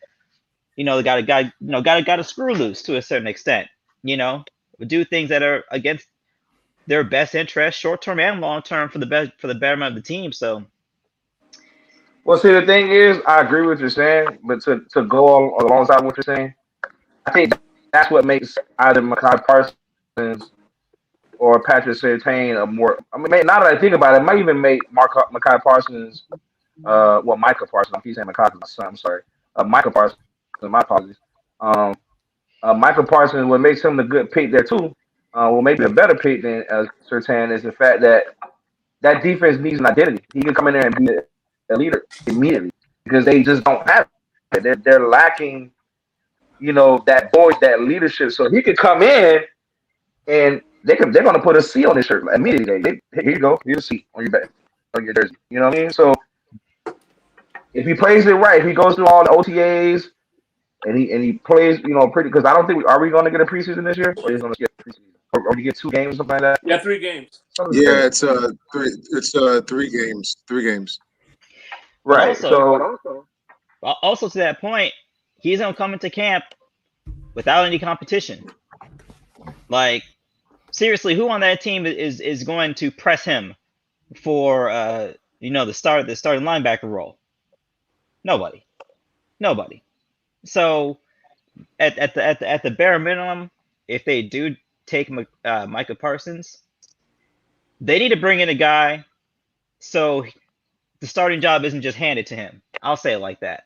got a screw loose to a certain extent, do things that are against their best interest, short term and long term, for the betterment of the team. So, well, see, the thing is, I agree with what you're saying, but to go alongside what you're saying, I think that's what makes either Mekhi Parsons or Patrick Surtain a more. I mean, now that I think about it might even make Mekhi Parsons, Micah Parsons. I keep saying Mekhi, my son. I'm sorry, Micah Parsons. My apologies. Micah Parsons, what makes him a good pick there too. Maybe a better pick than Surtain is the fact that defense needs an identity. He can come in there and be a leader immediately because they just don't have it. They're lacking, that voice, that leadership. So he could come in and they're going to put a C on his shirt immediately. Here you go. Here's a C on your back, on your jersey. You know what I mean? So if he plays it right, if he goes through all the OTAs and he plays, pretty, because I don't think are we going to get a preseason this year, or is going to get a preseason? Or you get 2 games, something like that? Yeah, 3 games. Yeah, it's 3 games. 3 games. Right. Also to that point, he's gonna come into camp without any competition. Like, seriously, who on that team is going to press him for the starting linebacker role? Nobody. So at the bare minimum, if they do take Micah Parsons, they need to bring in a guy so the starting job isn't just handed to him. I'll say it like that.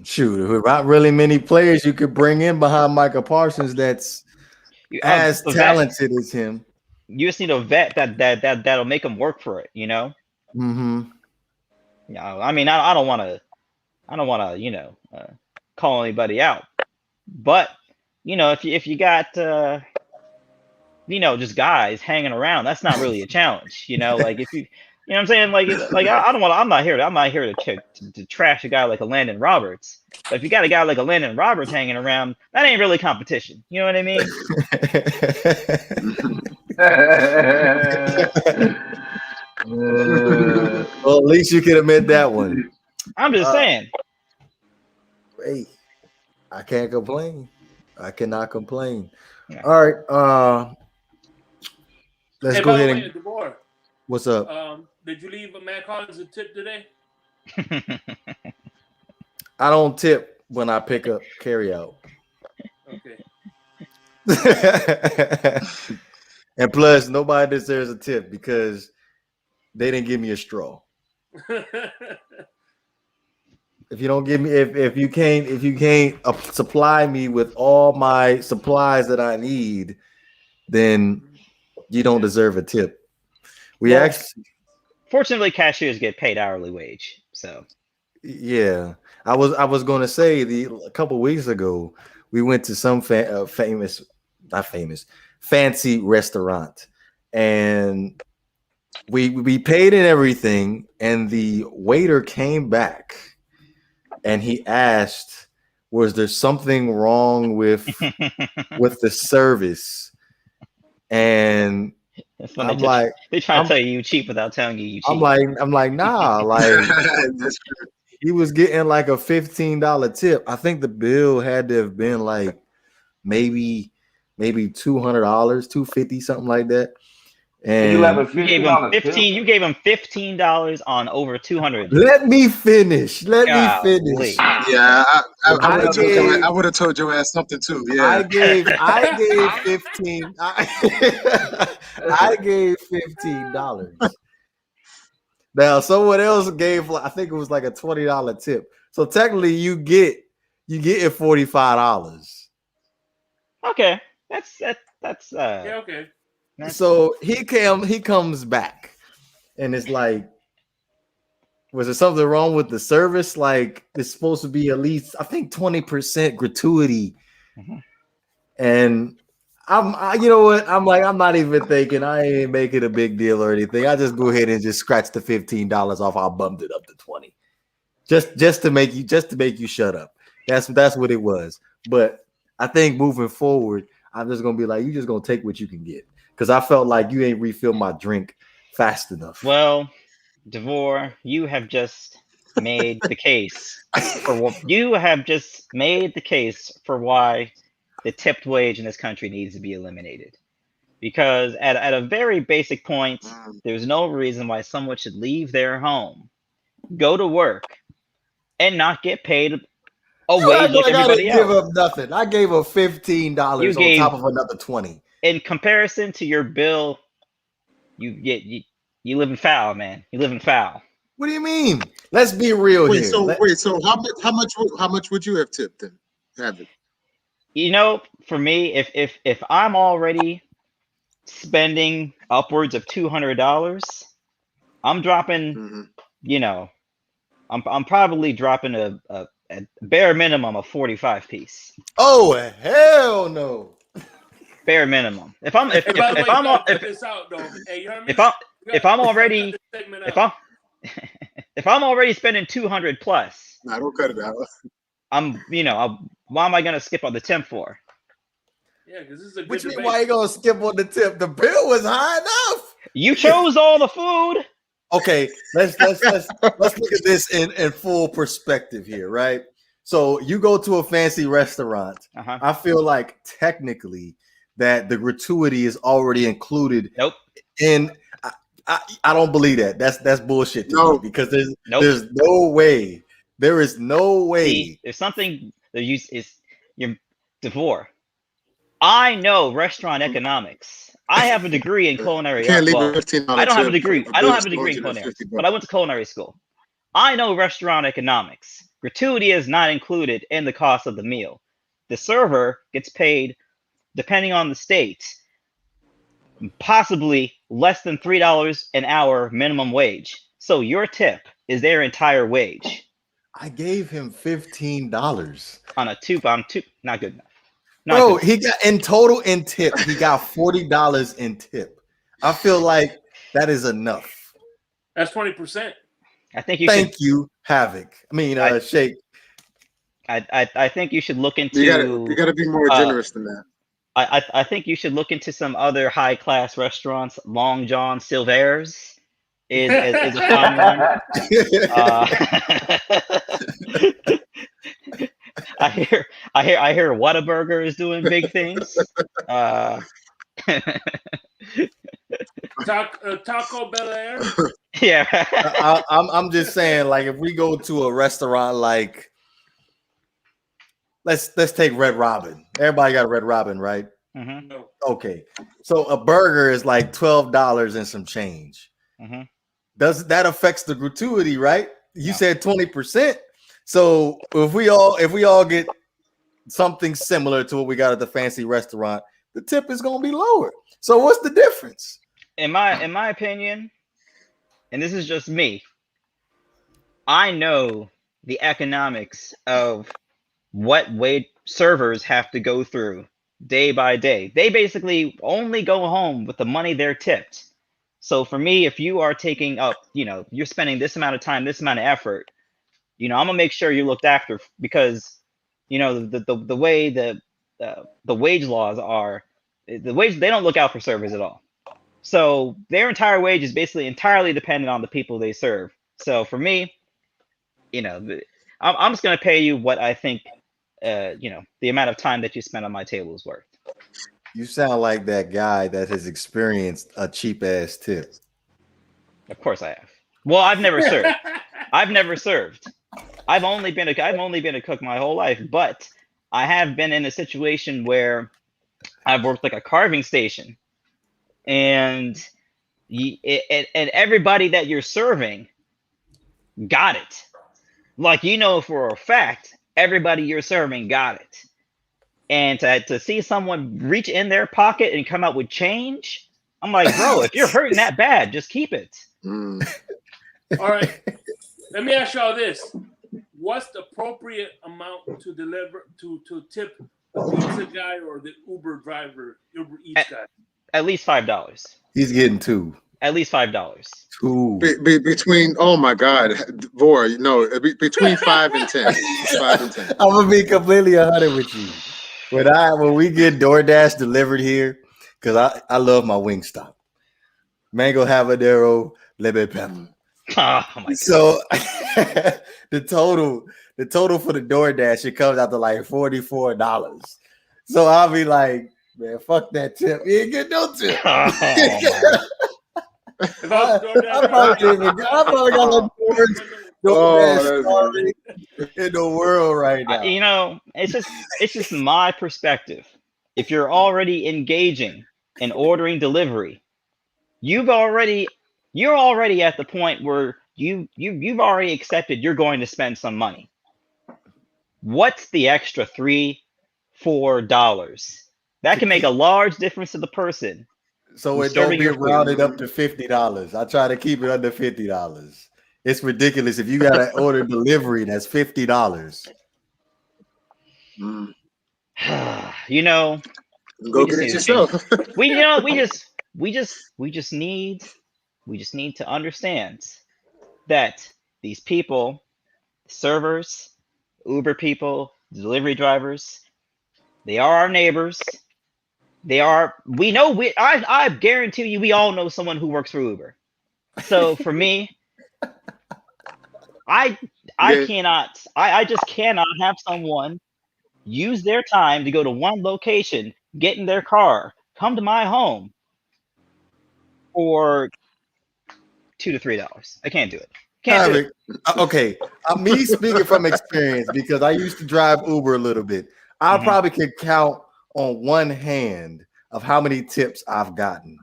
Shoot, there are not really many players you could bring in behind Micah Parsons that's as talented as him. You just need a vet that'll make him work for it. Mm-hmm. I mean, I don't want to call anybody out, but if you got just guys hanging around, that's not really a challenge. Like if you know what I'm saying? Like I don't want. I'm not here to trash a guy like a Landon Roberts. But if you got a guy like a Landon Roberts hanging around, that ain't really competition. You know what I mean? Well, at least you can admit that one. I'm just saying. Hey, I can't complain. I cannot complain. Yeah. All right. Let's Hey, go by the ahead way, and. DeVore, What's up? did you leave Matt Collins a tip today? I don't tip when I pick up carry out. Okay. And plus, nobody deserves a tip because they didn't give me a straw. If you don't give me, if you can't supply me with all my supplies that I need, then you don't deserve a tip. Fortunately, cashiers get paid hourly wage. So yeah, I was going to say a couple weeks ago we went to some fancy restaurant, and we paid and everything, and the waiter came back and he asked, was there something wrong with the service? And I'm like, they try to tell you cheap without telling you cheap. I'm like, nah, like he was getting like a $15 tip. I think the bill had to have been like maybe $200, $250, something like that. And you gave him $15. You gave him $15 on over 200. Let me finish. Let me finish. Yeah, I would have told your ass something too. Yeah, I gave 15. I gave $15. Now someone else gave, I think it was like a $20 tip. So technically, you get it $45. Okay, that's yeah, okay. So he comes back, and it's like, was there something wrong with the service? Like, it's supposed to be at least, I think, 20% gratuity. Mm-hmm. And you know what? I'm like, I'm not even thinking. I ain't making a big deal or anything. I just go ahead and just scratch the $15 off. I bumped it up to 20, just to make you shut up. That's what it was. But I think moving forward, I'm just gonna be like, you just gonna take what you can get, because I felt like you ain't refilled my drink fast enough. Well, DeVore, you have just made the case for why the tipped wage in this country needs to be eliminated. Because at a very basic point, there's no reason why someone should leave their home, go to work, and not get paid a wage like everybody else. Give up nothing. I gave her $15 on top of another 20. In comparison to your bill, you live in foul, man. You live in foul. What do you mean? Let's be real here. So how much would you have tipped then? Have it? For me, if I'm already spending upwards of $200, I'm dropping. I'm probably dropping a bare minimum of 45 piece. Oh hell no! Bare minimum. If I'm already spending 200 plus, I don't cut it out. Why am I gonna skip on the tip for? Yeah, because this is a good What you mean? debate. Why you gonna skip on the tip? The bill was high enough. You chose all the food. Okay, let's look at this in full perspective here, right? So you go to a fancy restaurant. Uh-huh. I feel like technically that the gratuity is already included. Nope. And I don't believe that. That's bullshit to me, because there's no way. There is no way. See, if something is your DeVore. I know restaurant economics. I have a degree in culinary arts. Well, I don't have a degree. I don't have a degree in culinary arts, but I went to culinary school. I know restaurant economics. Gratuity is not included in the cost of the meal. The server gets paid, depending on the state, possibly less than $3 an hour minimum wage. So your tip is their entire wage. I gave him $15 on two, not good enough. Bro, he got in total in tip. He got $40 in tip. I feel like that is enough. That's 20%. I think you Thank you, Havoc. I mean, Shake. I think you should look into. You gotta be more generous than that. I think you should look into some other high class restaurants. Long John Silver's is a fun one. I hear Whataburger is doing big things. Taco Bel Air. Yeah. I'm just saying, like, if we go to a restaurant, like, let's take Red Robin. Everybody got Red Robin, right? Mm-hmm. Okay, so a burger is like $12 and some change. Mm-hmm. Does that affects the gratuity, right? You said 20%. So if we all get something similar to what we got at the fancy restaurant, the tip is gonna be lower. So what's the difference? In my opinion, and this is just me, I know the economics of what wage servers have to go through day by day. They basically only go home with the money they're tipped. So for me, if you are taking up, you're spending this amount of time, this amount of effort, I'm gonna make sure you're looked after, because the way the wage laws are, they don't look out for servers at all. So their entire wage is basically entirely dependent on the people they serve. So for me, I'm just gonna pay you what I think, the amount of time that you spend on my table is worth. You sound like that guy that has experienced a cheap ass tip. Of course I have. Well, I've never served. I've only been a cook my whole life, but I have been in a situation where I've worked like a carving station, and everybody that you're serving got it. Like, for a fact, everybody you're serving got it. And to see someone reach in their pocket and come out with change, I'm like, bro, if you're hurting that bad, just keep it. All right. Let me ask y'all this. What's the appropriate amount to deliver to tip the pizza guy or the Uber driver, Uber Eats guy? At least $5. He's getting $2. At least $5. Between, oh my God, Vor, between 5 and 10. 5 and 10. I'm gonna be completely 100 with you. When we get DoorDash delivered here, because I love my Wingstop, mango habanero, lemon pepper. Oh my God. So the total for the DoorDash, it comes out to like $44. So I'll be like, man, fuck that tip. You ain't get no tip. I probably got the worst DoorDash story in the world right now. It's just my perspective. If you're already engaging in ordering delivery, you're already at the point where you've already accepted you're going to spend some money. What's the extra $3-4? That can make a large difference to the person. So it don't be rounded up to $50. I try to keep it under $50. It's ridiculous. If you got to order delivery, that's $50. Go get it yourself. We just need to understand that these people, servers, Uber people, delivery drivers, they are our neighbors. I guarantee you, we all know someone who works for Uber. So for me, I just cannot have someone use their time to go to one location, get in their car, come to my home for $2 to $3. I can't do it. Can't do it. Okay, me speaking from experience, because I used to drive Uber a little bit. I probably could count on one hand of how many tips I've gotten.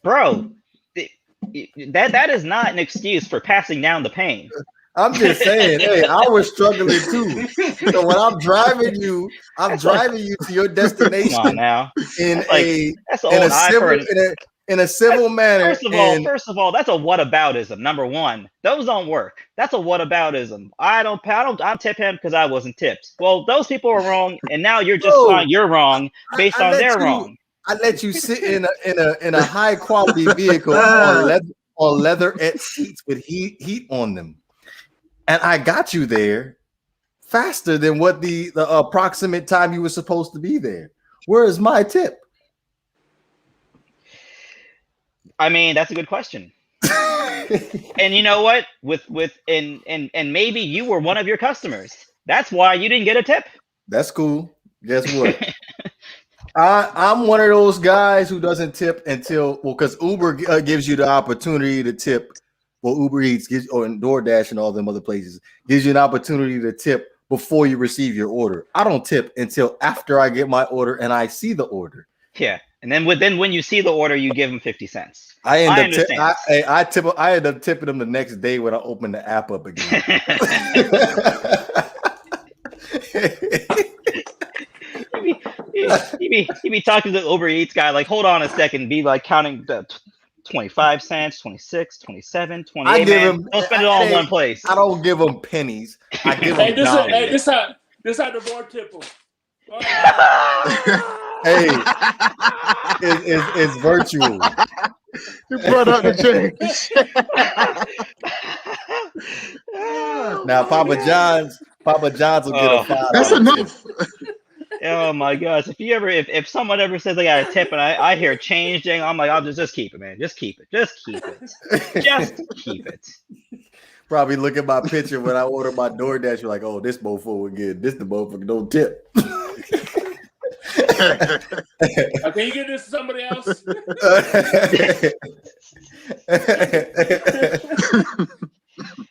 Bro, that is not an excuse for passing down the pain. I'm just saying, hey, I was struggling too. So when I'm driving you to your destination Come on now. in in a civil manner. First of all, that's a whataboutism. Number one, those don't work. That's a whataboutism. I tip him because I wasn't tipped. Well, those people are wrong, and now you're just saying you're wrong based on they're wrong. I let you sit in a high quality vehicle on leatherette seats with heat on them, and I got you there faster than what the approximate time you were supposed to be there. Where is my tip? I mean, that's a good question. And you know what? And maybe you were one of your customers. That's why you didn't get a tip. That's cool. Guess what? I'm one of those guys who doesn't tip until because Uber gives you the opportunity to tip. Well, Uber Eats gives, or DoorDash and all them other places gives you an opportunity to tip before you receive your order. I don't tip until after I get my order and I see the order. Yeah, and then when you see the order, you give them 50 cents. I end up tipping them the next day when I open the app up again. You be talking to the Uber Eats guy, like, hold on a second, be like counting the 25 cents, 26, 27, 28. Don't spend it all in one place. I don't give them pennies. I give them this how the board tip them. Hey, it's virtual. You brought up the change. Now Papa John's will get a $5. That's enough. Oh my gosh! If someone ever says they got a tip and I hear change, I'm like, I'll just keep it, man. Just keep it. Just keep it. Probably look at my picture when I order my DoorDash. You're like, oh, this mofo again. This the motherfucker don't tip. Can you get this to somebody else?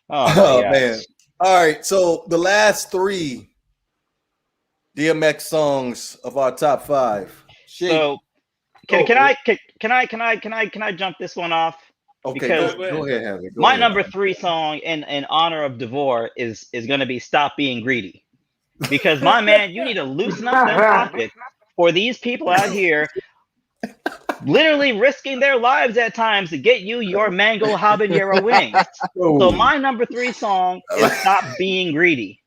Oh man! All right, so the last 3 DMX songs of our top 5. So can I jump this one off? Okay, because go ahead, Heather. My number 3 song in honor of DeVore is going to be "Stop Being Greedy," because my man, you need to loosen up that pocket for these people out here, literally risking their lives at times to get you your mango habanero wings. So my number 3 song is "Stop Being Greedy."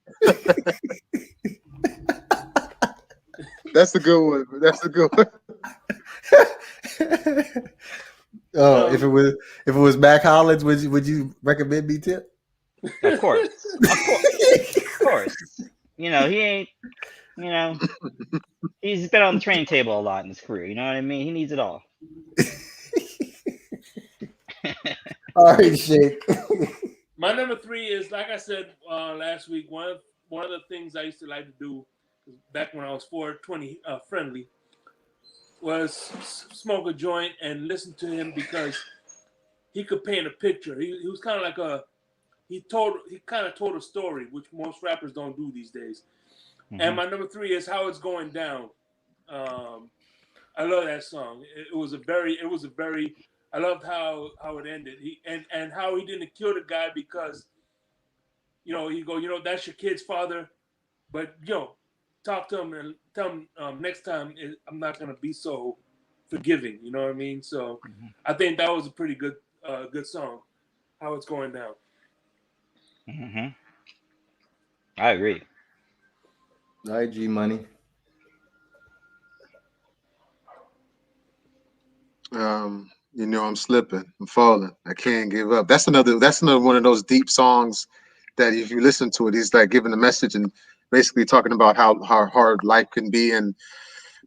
That's a good one. That's a good one. Oh, if it was Mac Hollins, would you recommend me tip? Of course. You know, he ain't. You know, he's been on the training table a lot in his career. You know what I mean? He needs it all. All right, Shake. My number 3 is, like I said last week, one of the things I used to like to do back when I was 420 friendly was smoke a joint and listen to him because he could paint a picture. He was kind of like he kind of told a story, which most rappers don't do these days. Mm-hmm. And my number 3 is "How It's Going Down." I love that song. It was a very. I loved how it ended. And how he didn't kill the guy because, he go, that's your kid's father, but talk to him and tell him next time I'm not gonna be so forgiving. You know what I mean? So I think that was a pretty good song. "How It's Going Down." Mm-hmm. I agree. All right, G Money. I'm slipping. I'm falling. I can't give up. That's another one of those deep songs that if you listen to it, he's like giving a message and basically talking about how hard life can be and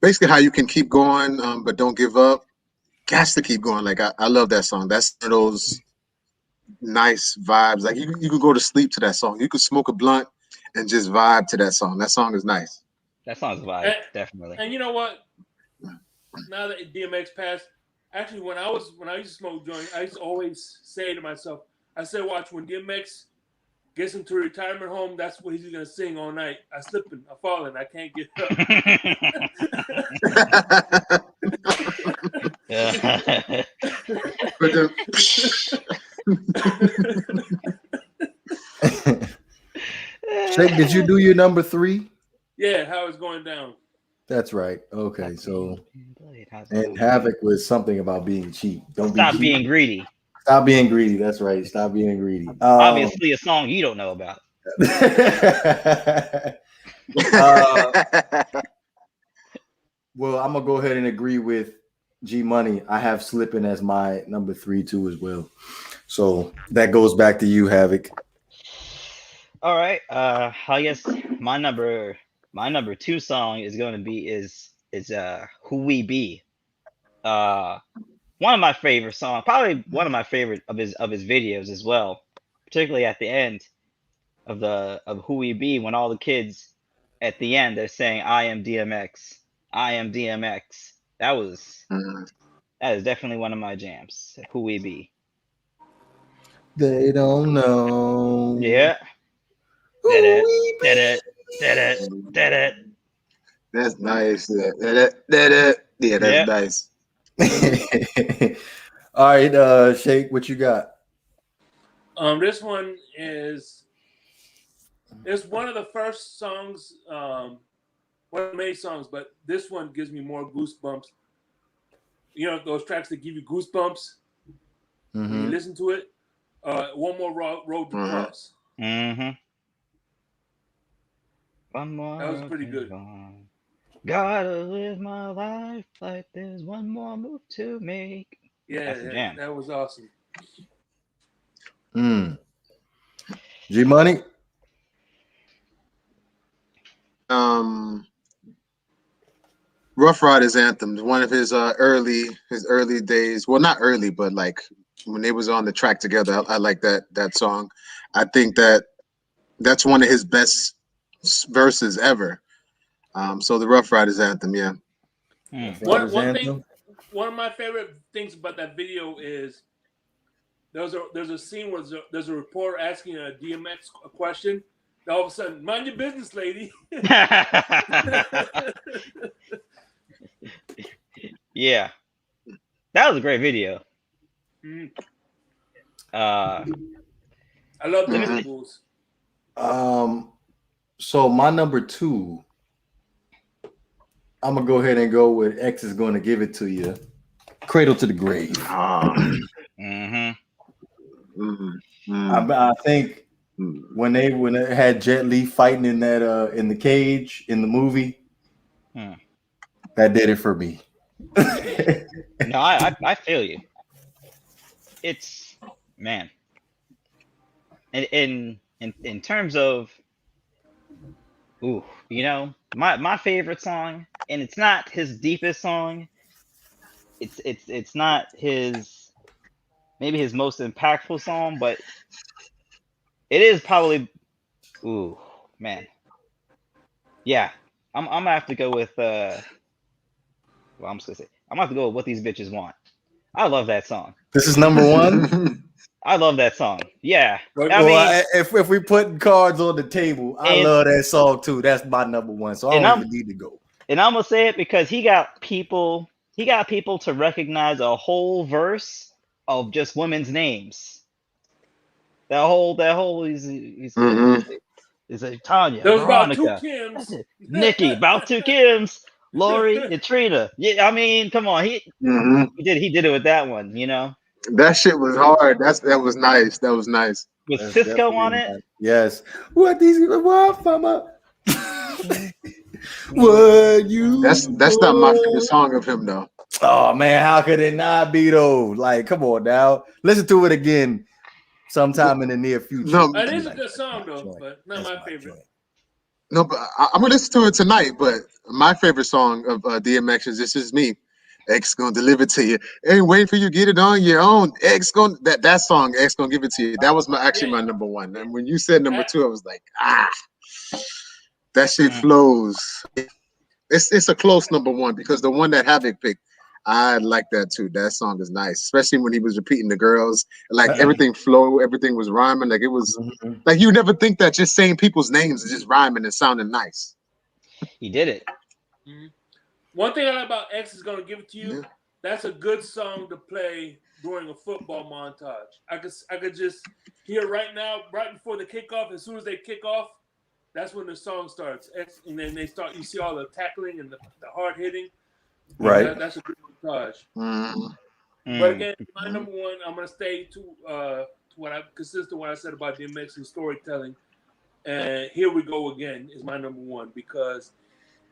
basically how you can keep going, but don't give up. Got to keep going. Like I love that song. That's one of those nice vibes. Like you could go to sleep to that song. You could smoke a blunt and just vibe to that song. That song is nice. That song's a vibe, definitely. And you know what? Now that DMX passed, actually when I used to smoke joint, I used to always say to myself, I said, watch, when DMX gets into a retirement home, that's what he's gonna sing all night. I slipping, I falling, I can't get up. Shake, did you do your number 3? Yeah, "How It's Going Down." That's right. Okay, so And Havoc was something about being cheap. Don't Stop be cheap. being greedy. Stop being greedy. That's right. Stop being greedy. Obviously, a song you don't know about. Well, I'm gonna go ahead and agree with G Money. I have Slippin' as my number 3 too as well. So that goes back to you, Havoc. All right. I guess my number 2 song is going to be is Who We Be. One of my favorite songs, probably one of my favorite of his videos as well, particularly at the end of Who We Be, when all the kids at the end they're saying I am DMX. I am DMX. That is definitely one of my jams. Who We Be. They don't know. Yeah. Did it. That's nice. Yeah, that's nice. All right, Shake, what you got? This one is one of the first songs, one of the many songs, but this one gives me more goosebumps. You know those tracks that give you goosebumps when you listen to it. One More Road to Cross. Mm-hmm. One more. That was pretty good. Gotta live my life like there's one more move to make. Yeah, that was awesome. G Money. Rough Riders Anthem, one of his early days. Well, not early, but like when they was on the track together. I like that song. I think that's one of his best verses ever. So the Rough Riders Anthem, yeah. One thing, one of my favorite things about that video is there's a scene where there's a reporter asking a DMX a question. And all of a sudden, mind your business, lady. Yeah, that was a great video. I love the visuals. So my number 2, I'm gonna go ahead and go with X is going to give it to you. Cradle to the Grave. I think when they had Jet Li fighting in that in the cage in the movie, that did it for me. No, I feel you. It's, man. In terms of, you know, my favorite song, and it's not his deepest song. It's not maybe his most impactful song, but it is probably, man. Yeah, I'm gonna have to go with I'm just gonna say I'm gonna have to go with What These Bitches Want. I love that song. This is number 1. I love that song. Yeah. If we put cards on the table, I love that song too. That's my number 1. So I don't even need to go. And I'm gonna say it because he got people to recognize a whole verse of just women's names. That whole he's a Tanya, there was Veronica, about 2 Kims. Nikki, about 2 Kims, Lori, and Trina. Yeah, I mean, come on, he did it with that one, you know. That shit was hard. That was nice. That was nice. With Cisco on it. Nice. Yes. What these want from a what you? That's not my favorite song of him though. Oh man, how could it not be though? Like, come on now, listen to it again sometime in the near future. No, it is a good song though, but not my favorite. No, but I'm gonna listen to it tonight. But my favorite song of DMX is "This Is Me." X gonna deliver to you. Ain't waiting for you, get it on your own. X gonna that song. X gonna give it to you. That was my number 1. And when you said number 2, I was like, that shit flows. It's a close number 1 because the one that Havoc picked, I like that too. That song is nice, especially when he was repeating the girls. Like everything flowed, everything was rhyming. Like it was like you never think that just saying people's names is just rhyming and sounding nice. He did it. One thing I like about X is gonna give it to you. Yeah. That's a good song to play during a football montage. I could just hear right now, right before the kickoff. As soon as they kick off, that's when the song starts. And then they start. You see all the tackling and the hard hitting. Right. That's a good montage. Mm. But again, my number one, I'm gonna stay to what I consistent to what I said about DMX and storytelling. And Here We Go Again is my number one because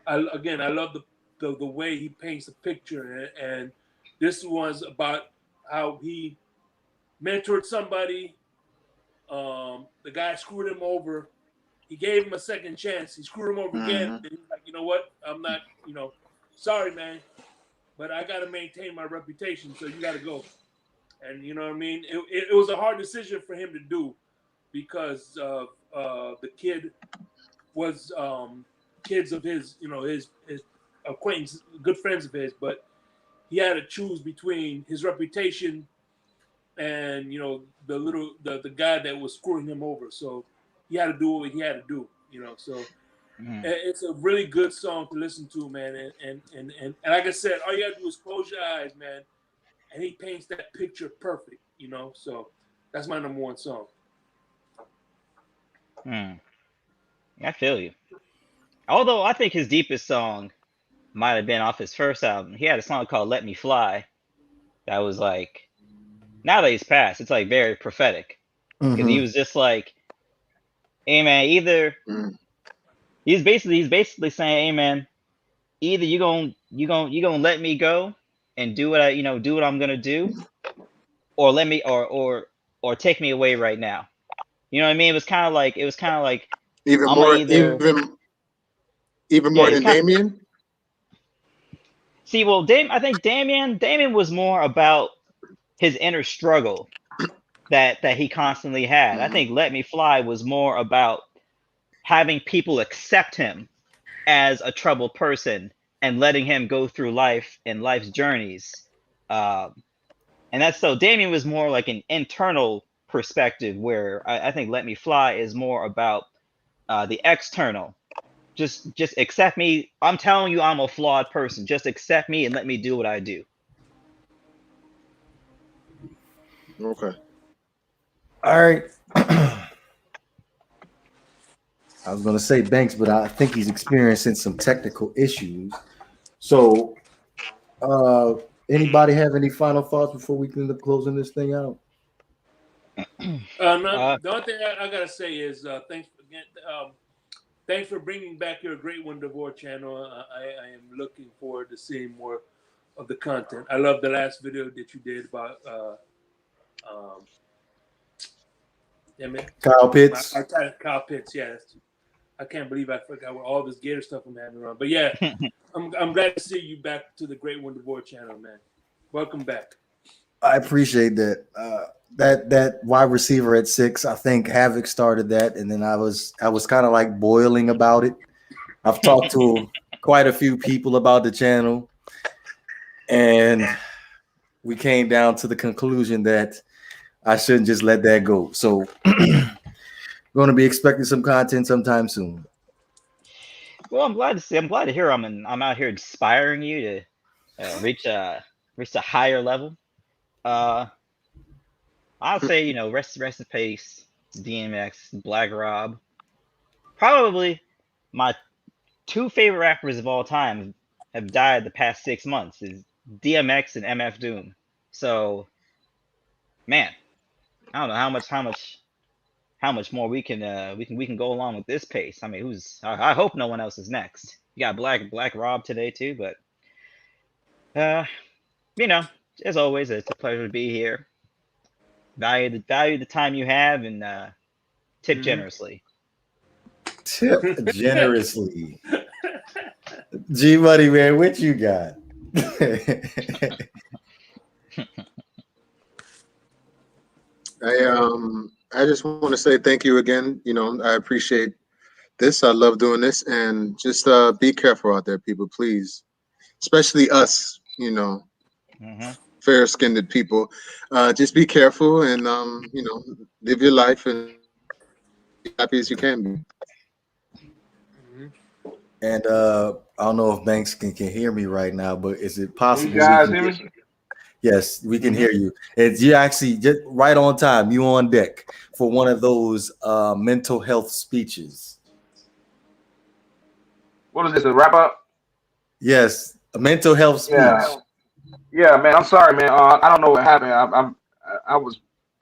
I love the way he paints a picture, and this was about how he mentored somebody. The guy screwed him over. He gave him a second chance. He screwed him over again. And he's like, you know what? I'm not, sorry, man, but I got to maintain my reputation. So you got to go. And you know what I mean? It was a hard decision for him to do because the kid was kids of his, his acquaintance, good friends of his, but he had to choose between his reputation and the guy that was screwing him over. So he had to do what he had to do, So it's a really good song to listen to, man. And like I said, all you gotta do is close your eyes, man, and he paints that picture perfect, So that's my number one song. I feel you. Although I think his deepest song might have been off his first album. He had a song called "Let Me Fly" that was like, now that he's passed, it's like very prophetic because he was just like, "Hey man, either he's basically saying, hey man, either you gonna let me go and do what I'm gonna do, or let me or take me away right now." You know what I mean? It was kind of like Even I'm more, either even more than Damien. See, well, I think Damien was more about his inner struggle that he constantly had. I think "Let Me Fly" was more about having people accept him as a troubled person and letting him go through life and life's journeys. And that's so Damien was more like an internal perspective, where I think "Let Me Fly" is more about the external. Just accept me. I'm telling you, I'm a flawed person. Just accept me and let me do what I do. Okay. All right. I was going to say Banks, but I think he's experiencing some technical issues. So, anybody have any final thoughts before we end up closing this thing out? The only thing I gotta say is thanks again. Thanks for bringing back your Great One DeVore channel. I am looking forward to seeing more of the content. I love the last video that you did about Kyle Pitts. Kyle Pitts, yeah. I can't believe I forgot what all this Gator stuff I'm having around. But yeah, I'm glad to see you back to the Great One DeVore channel, man. Welcome back. I appreciate that. That wide receiver at 6, I think Havoc started that, and then I was kind of like boiling about it. I've talked to quite a few people about the channel, and we came down to the conclusion that I shouldn't just let that go. So going to be expecting some content sometime soon. Well, I'm glad to hear I'm out here inspiring you to reach a higher level. I'll say, rest in peace, DMX, Black Rob. Probably my 2 favorite rappers of all time have died the past 6 months is DMX and MF Doom. So, man, I don't know how much more we can go along with this pace. I mean, I hope no one else is next. You got Black Rob today too, but as always, it's a pleasure to be here. Value the time you have, and tip generously. Tip generously. G Money, man, what you got? I just want to say thank you again. I appreciate this. I love doing this, and just be careful out there, people, please. Especially us, fair-skinned people. Just be careful and live your life and be happy as you can be. And I don't know if Banks can hear me right now, but is it possible? You guys hear me? Yes, we can hear you. It's you actually just right on time. You on deck for one of those mental health speeches. What is this, a wrap up? Yes, A mental health speech. Yeah, man. I'm sorry, man. I don't know what happened.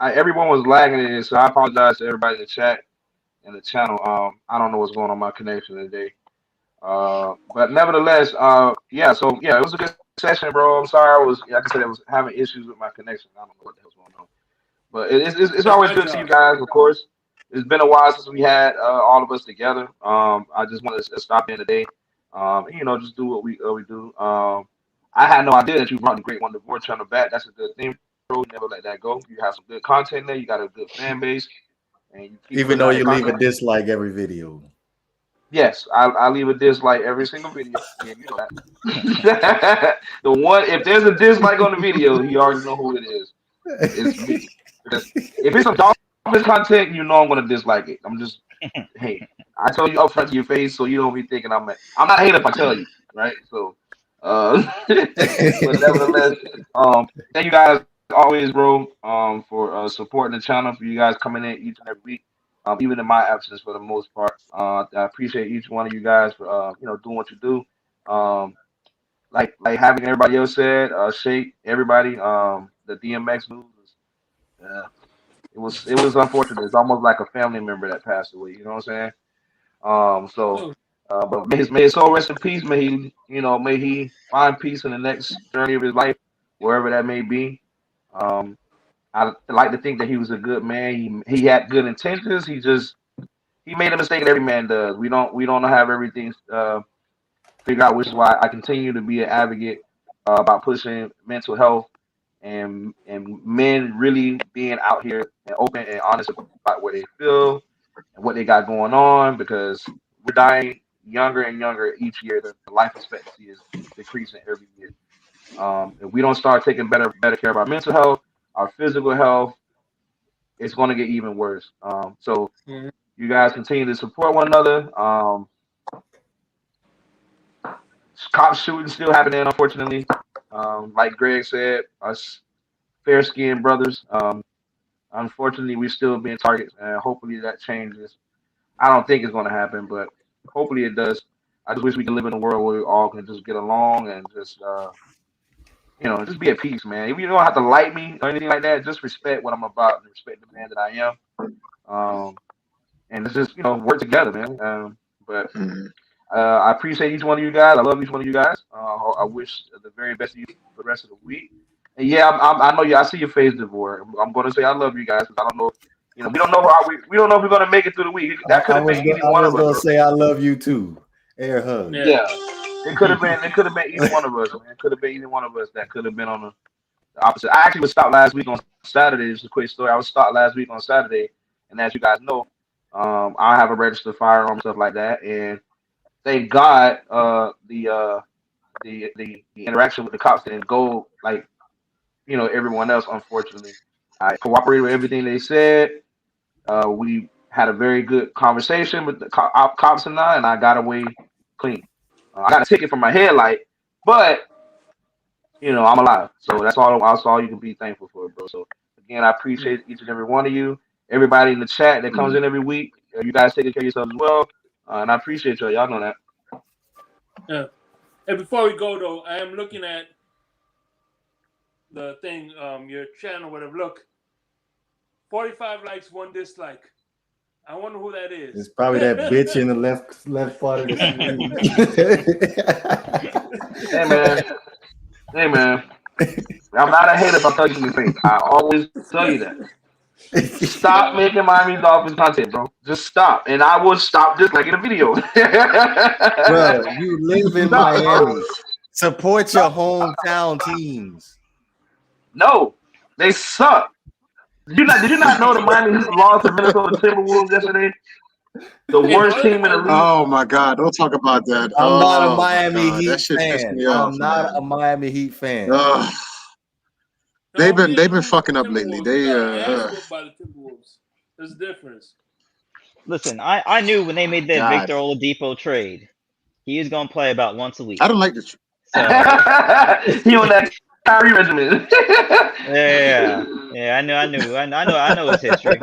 Everyone was lagging in, so I apologize to everybody in the chat and the channel. I don't know what's going on with my connection today. But nevertheless, yeah. So yeah, it was a good session, bro. I'm sorry, like I said, I was having issues with my connection. I don't know what the hell's going on. But it's always good to see you guys, of course. It's been a while since we had all of us together. I just wanted to stop in today. Just do what we do. I had no idea that you brought the Great One Divorce channel back. That's a good thing, bro. Never let that go. You have some good content there. You got a good fan base, and you keep even though you leave content. a dislike every video. Yes, I leave a dislike every single video. Yeah, you know that. The one, if there's a dislike on the video, you already know who it is. It's me. Because if it's some Dolphins content, you know I'm gonna dislike it. I'm just, hey, I tell you up front to your face, so you don't be thinking I'm not a hater if I tell you, right? So, but nevertheless, thank you guys always, bro, for supporting the channel, for you guys coming in each and every week, even in my absence for the most part. I appreciate each one of you guys for doing what you do. Like having everybody else said, Shake, everybody, the DMX news. It was unfortunate. It's almost like a family member that passed away. You know what I'm saying? But may his soul rest in peace. May he find peace in the next journey of his life, wherever that may be. I like to think that he was a good man. He had good intentions. He made a mistake that every man does. We don't have everything figured out, which is why I continue to be an advocate about pushing mental health and men really being out here and open and honest about what they feel and what they got going on, because we're dying younger and younger each year. The life expectancy is decreasing every year. If we don't start taking better care of our mental health, our physical health, it's going to get even worse. So you guys continue to support one another. Cop shooting still happening, unfortunately. Like Greg said, us fair-skinned brothers. Unfortunately, we're still being targets, and hopefully that changes. I don't think it's going to happen, but hopefully it does. I just wish we could live in a world where we all can just get along and just, just be at peace, man. If you don't have to like me or anything like that, just respect what I'm about and respect the man that I am. And it's just, work together, man. But I appreciate each one of you guys. I love each one of you guys. I wish the very best of you for the rest of the week. And yeah, I know you. I see your face, Devore. I'm going to say I love you guys because I don't know. We don't know we don't know if we're going to make it through the week. That could have been either one of us. I was going to say I love you too. Air hug. Yeah. It could have been either one of us, man. It could have been either one of us that could have been on the opposite. I actually was stopped last week on Saturday. Just a quick story. I was stopped last week on Saturday, and as you guys know, I have a registered firearm and stuff like that. And thank God, the interaction with the cops didn't go like everyone else. Unfortunately, I cooperated with everything they said. We had a very good conversation with the cops and I got away clean. I got a ticket for my headlight, but I'm alive, so that's all you can be thankful for, bro. So again, I appreciate each and every one of you, everybody in the chat that comes in every week. You guys taking care of yourselves as well, and I appreciate y'all. Y'all know that. Yeah. And before we go though, I am looking at the thing, your channel, whatever. Look, 45 likes, 1 dislike. I wonder who that is. It's probably that bitch in the left part of the screen. Hey man. I'm not a hater if I tell you anything. I always tell you that. Stop making Miami Dolphins content, bro. Just stop, and I will stop disliking the video. Bro, you live in Miami. Support your hometown teams. No, they suck. Did you not know the Miami Heat lost to Minnesota Timberwolves yesterday? The worst team in the league. Oh my God! Don't talk about that. I'm not a Miami Heat fan. I'm not a Miami Heat fan. They've been fucking up lately. By the Timberwolves. There's a difference. Listen, I knew when they made that Victor Oladipo trade, he was gonna play about once a week. I don't like this. So, he on that Kyrie regimen. yeah. I know his history.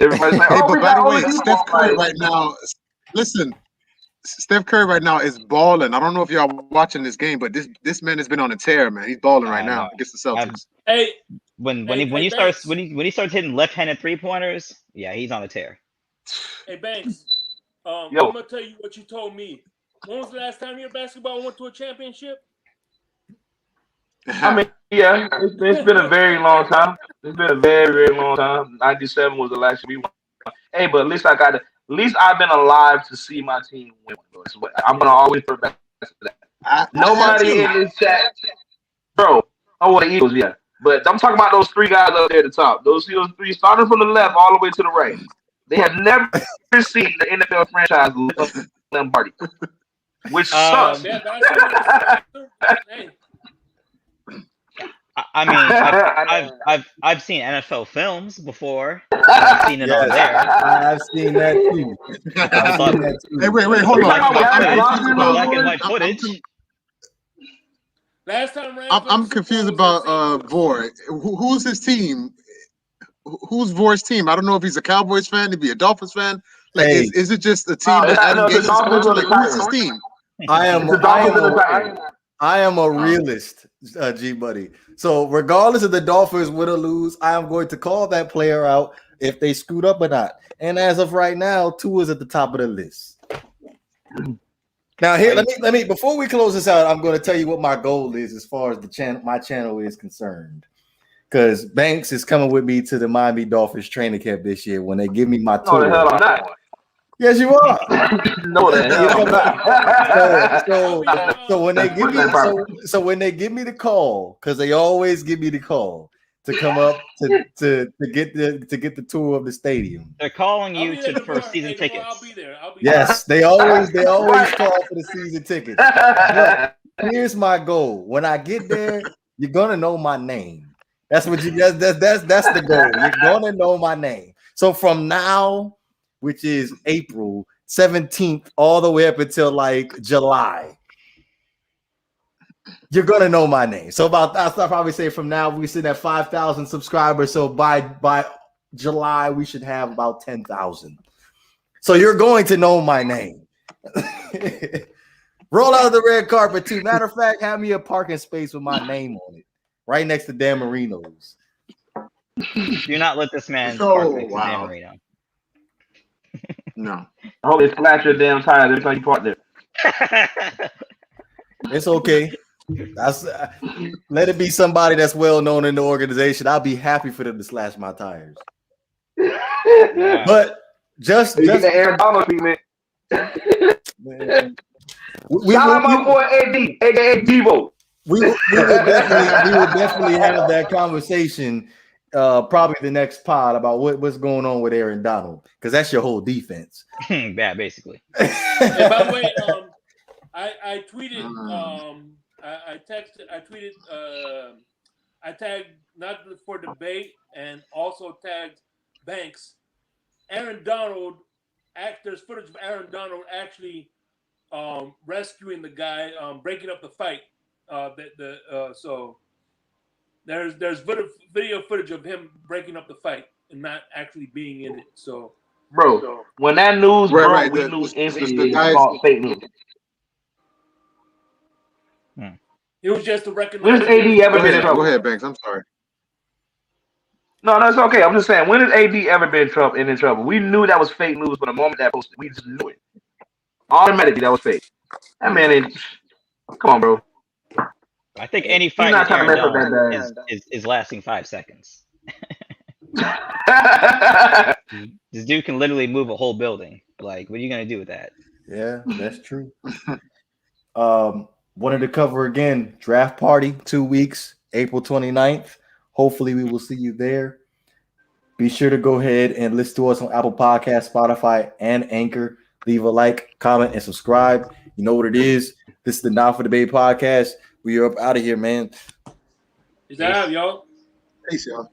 Everybody's like, but by the way, Steph Curry right now. Listen, Steph Curry right now is balling. I don't know if y'all watching this game, but this man has been on a tear, man. He's balling right now No. against the Celtics. Hey, When Hey, he Banks. starts hitting left-handed 3-pointers, yeah, he's on a tear. hey Banks. I'm Yo. gonna tell you what you told me. When was the last time your basketball went to a championship? I mean, yeah, it's been a very long time. It's been a very, very long time. 97 was the last year we won. Hey, but at least at least I've been alive to see my team win. Bro. I'm gonna always put back to that. I have Nobody to. in this chat, bro. Oh, the Eagles, yeah. But I'm talking about those three guys up there at the top. Those three, starting from the left all the way to the right. They have never seen the NFL franchise lift up them party, which sucks. Yeah, hey, I mean, I've seen NFL films before. I've seen it on there. I've seen that too. Hey, wait, hold on. Black and white footage. last time I'm confused about Vore. Who's his team? Who's Vore's team? I don't know if he's a Cowboys fan, if he's a Dolphins fan. Like, Hey. is it just a team that Adam Gase is coaching? Like, who's his team? I am a realist, G Buddy. So regardless of the Dolphins win or lose, I am going to call that player out if they screwed up or not. And as of right now, Tua is at the top of the list. Now here, let me before we close this out, I'm going to tell you what my goal is as far as my channel is concerned. Because Banks is coming with me to the Miami Dolphins training camp this year when they give me my tour. No, the hell I'm not. Yes, you are. No, the hell I'm not. So when they give me the call, because they always give me the call to come up to get the tour of the stadium. They're calling you for season tickets. I'll be there. Yes, they always call for the season tickets. But here's my goal. When I get there, you're gonna know my name. That's what that's the goal. You're gonna know my name. So from now, which is April 17th, all the way up until like July, you're gonna know my name. So I'll probably say from now we're sitting at 5,000 subscribers. So by July we should have about 10,000. So you're going to know my name. Roll out the red carpet too. Matter of fact, have me a parking space with my name on it, right next to Dan Marino's. Do not let this man park next to Dan Marino. No. I hope they flash your damn tires every time you park there. It's okay. Let it be somebody that's well known in the organization. I'll be happy for them to slash my tires. Yeah. But just the Aaron Donald treatment. Shout out my boy AD, aka Devo. We would definitely have that conversation. Probably the next pod about what's going on with Aaron Donald, because that's your whole defense. Yeah, basically. And by the way, I tweeted, I tagged not for debate and also tagged Banks. Aaron Donald, there's footage of Aaron Donald actually rescuing the guy, breaking up the fight. So there's video footage of him breaking up the fight and not actually being in it. So, bro, when that news broke, we knew instantly it was fake news. It was just to recognize. When has AD ever been in trouble? Go ahead, Banks. I'm sorry. No, that's okay. I'm just saying, when has AD ever been in trouble? We knew that was fake news from the moment that posted. We just knew it. Automatically, that was fake. That man ain't. Come on, bro. I think any fight with Aaron Donald is lasting 5 seconds. This dude can literally move a whole building. Like, what are you gonna do with that? Yeah, that's true. Wanted to cover again, draft party, 2 weeks, April 29th. Hopefully we will see you there. Be sure to go ahead and listen to us on Apple Podcasts, Spotify, and Anchor. Leave a like, comment, and subscribe. You know what it is. This is the Not For Debate podcast. We are up out of here, man. Is that out, y'all? Peace, y'all.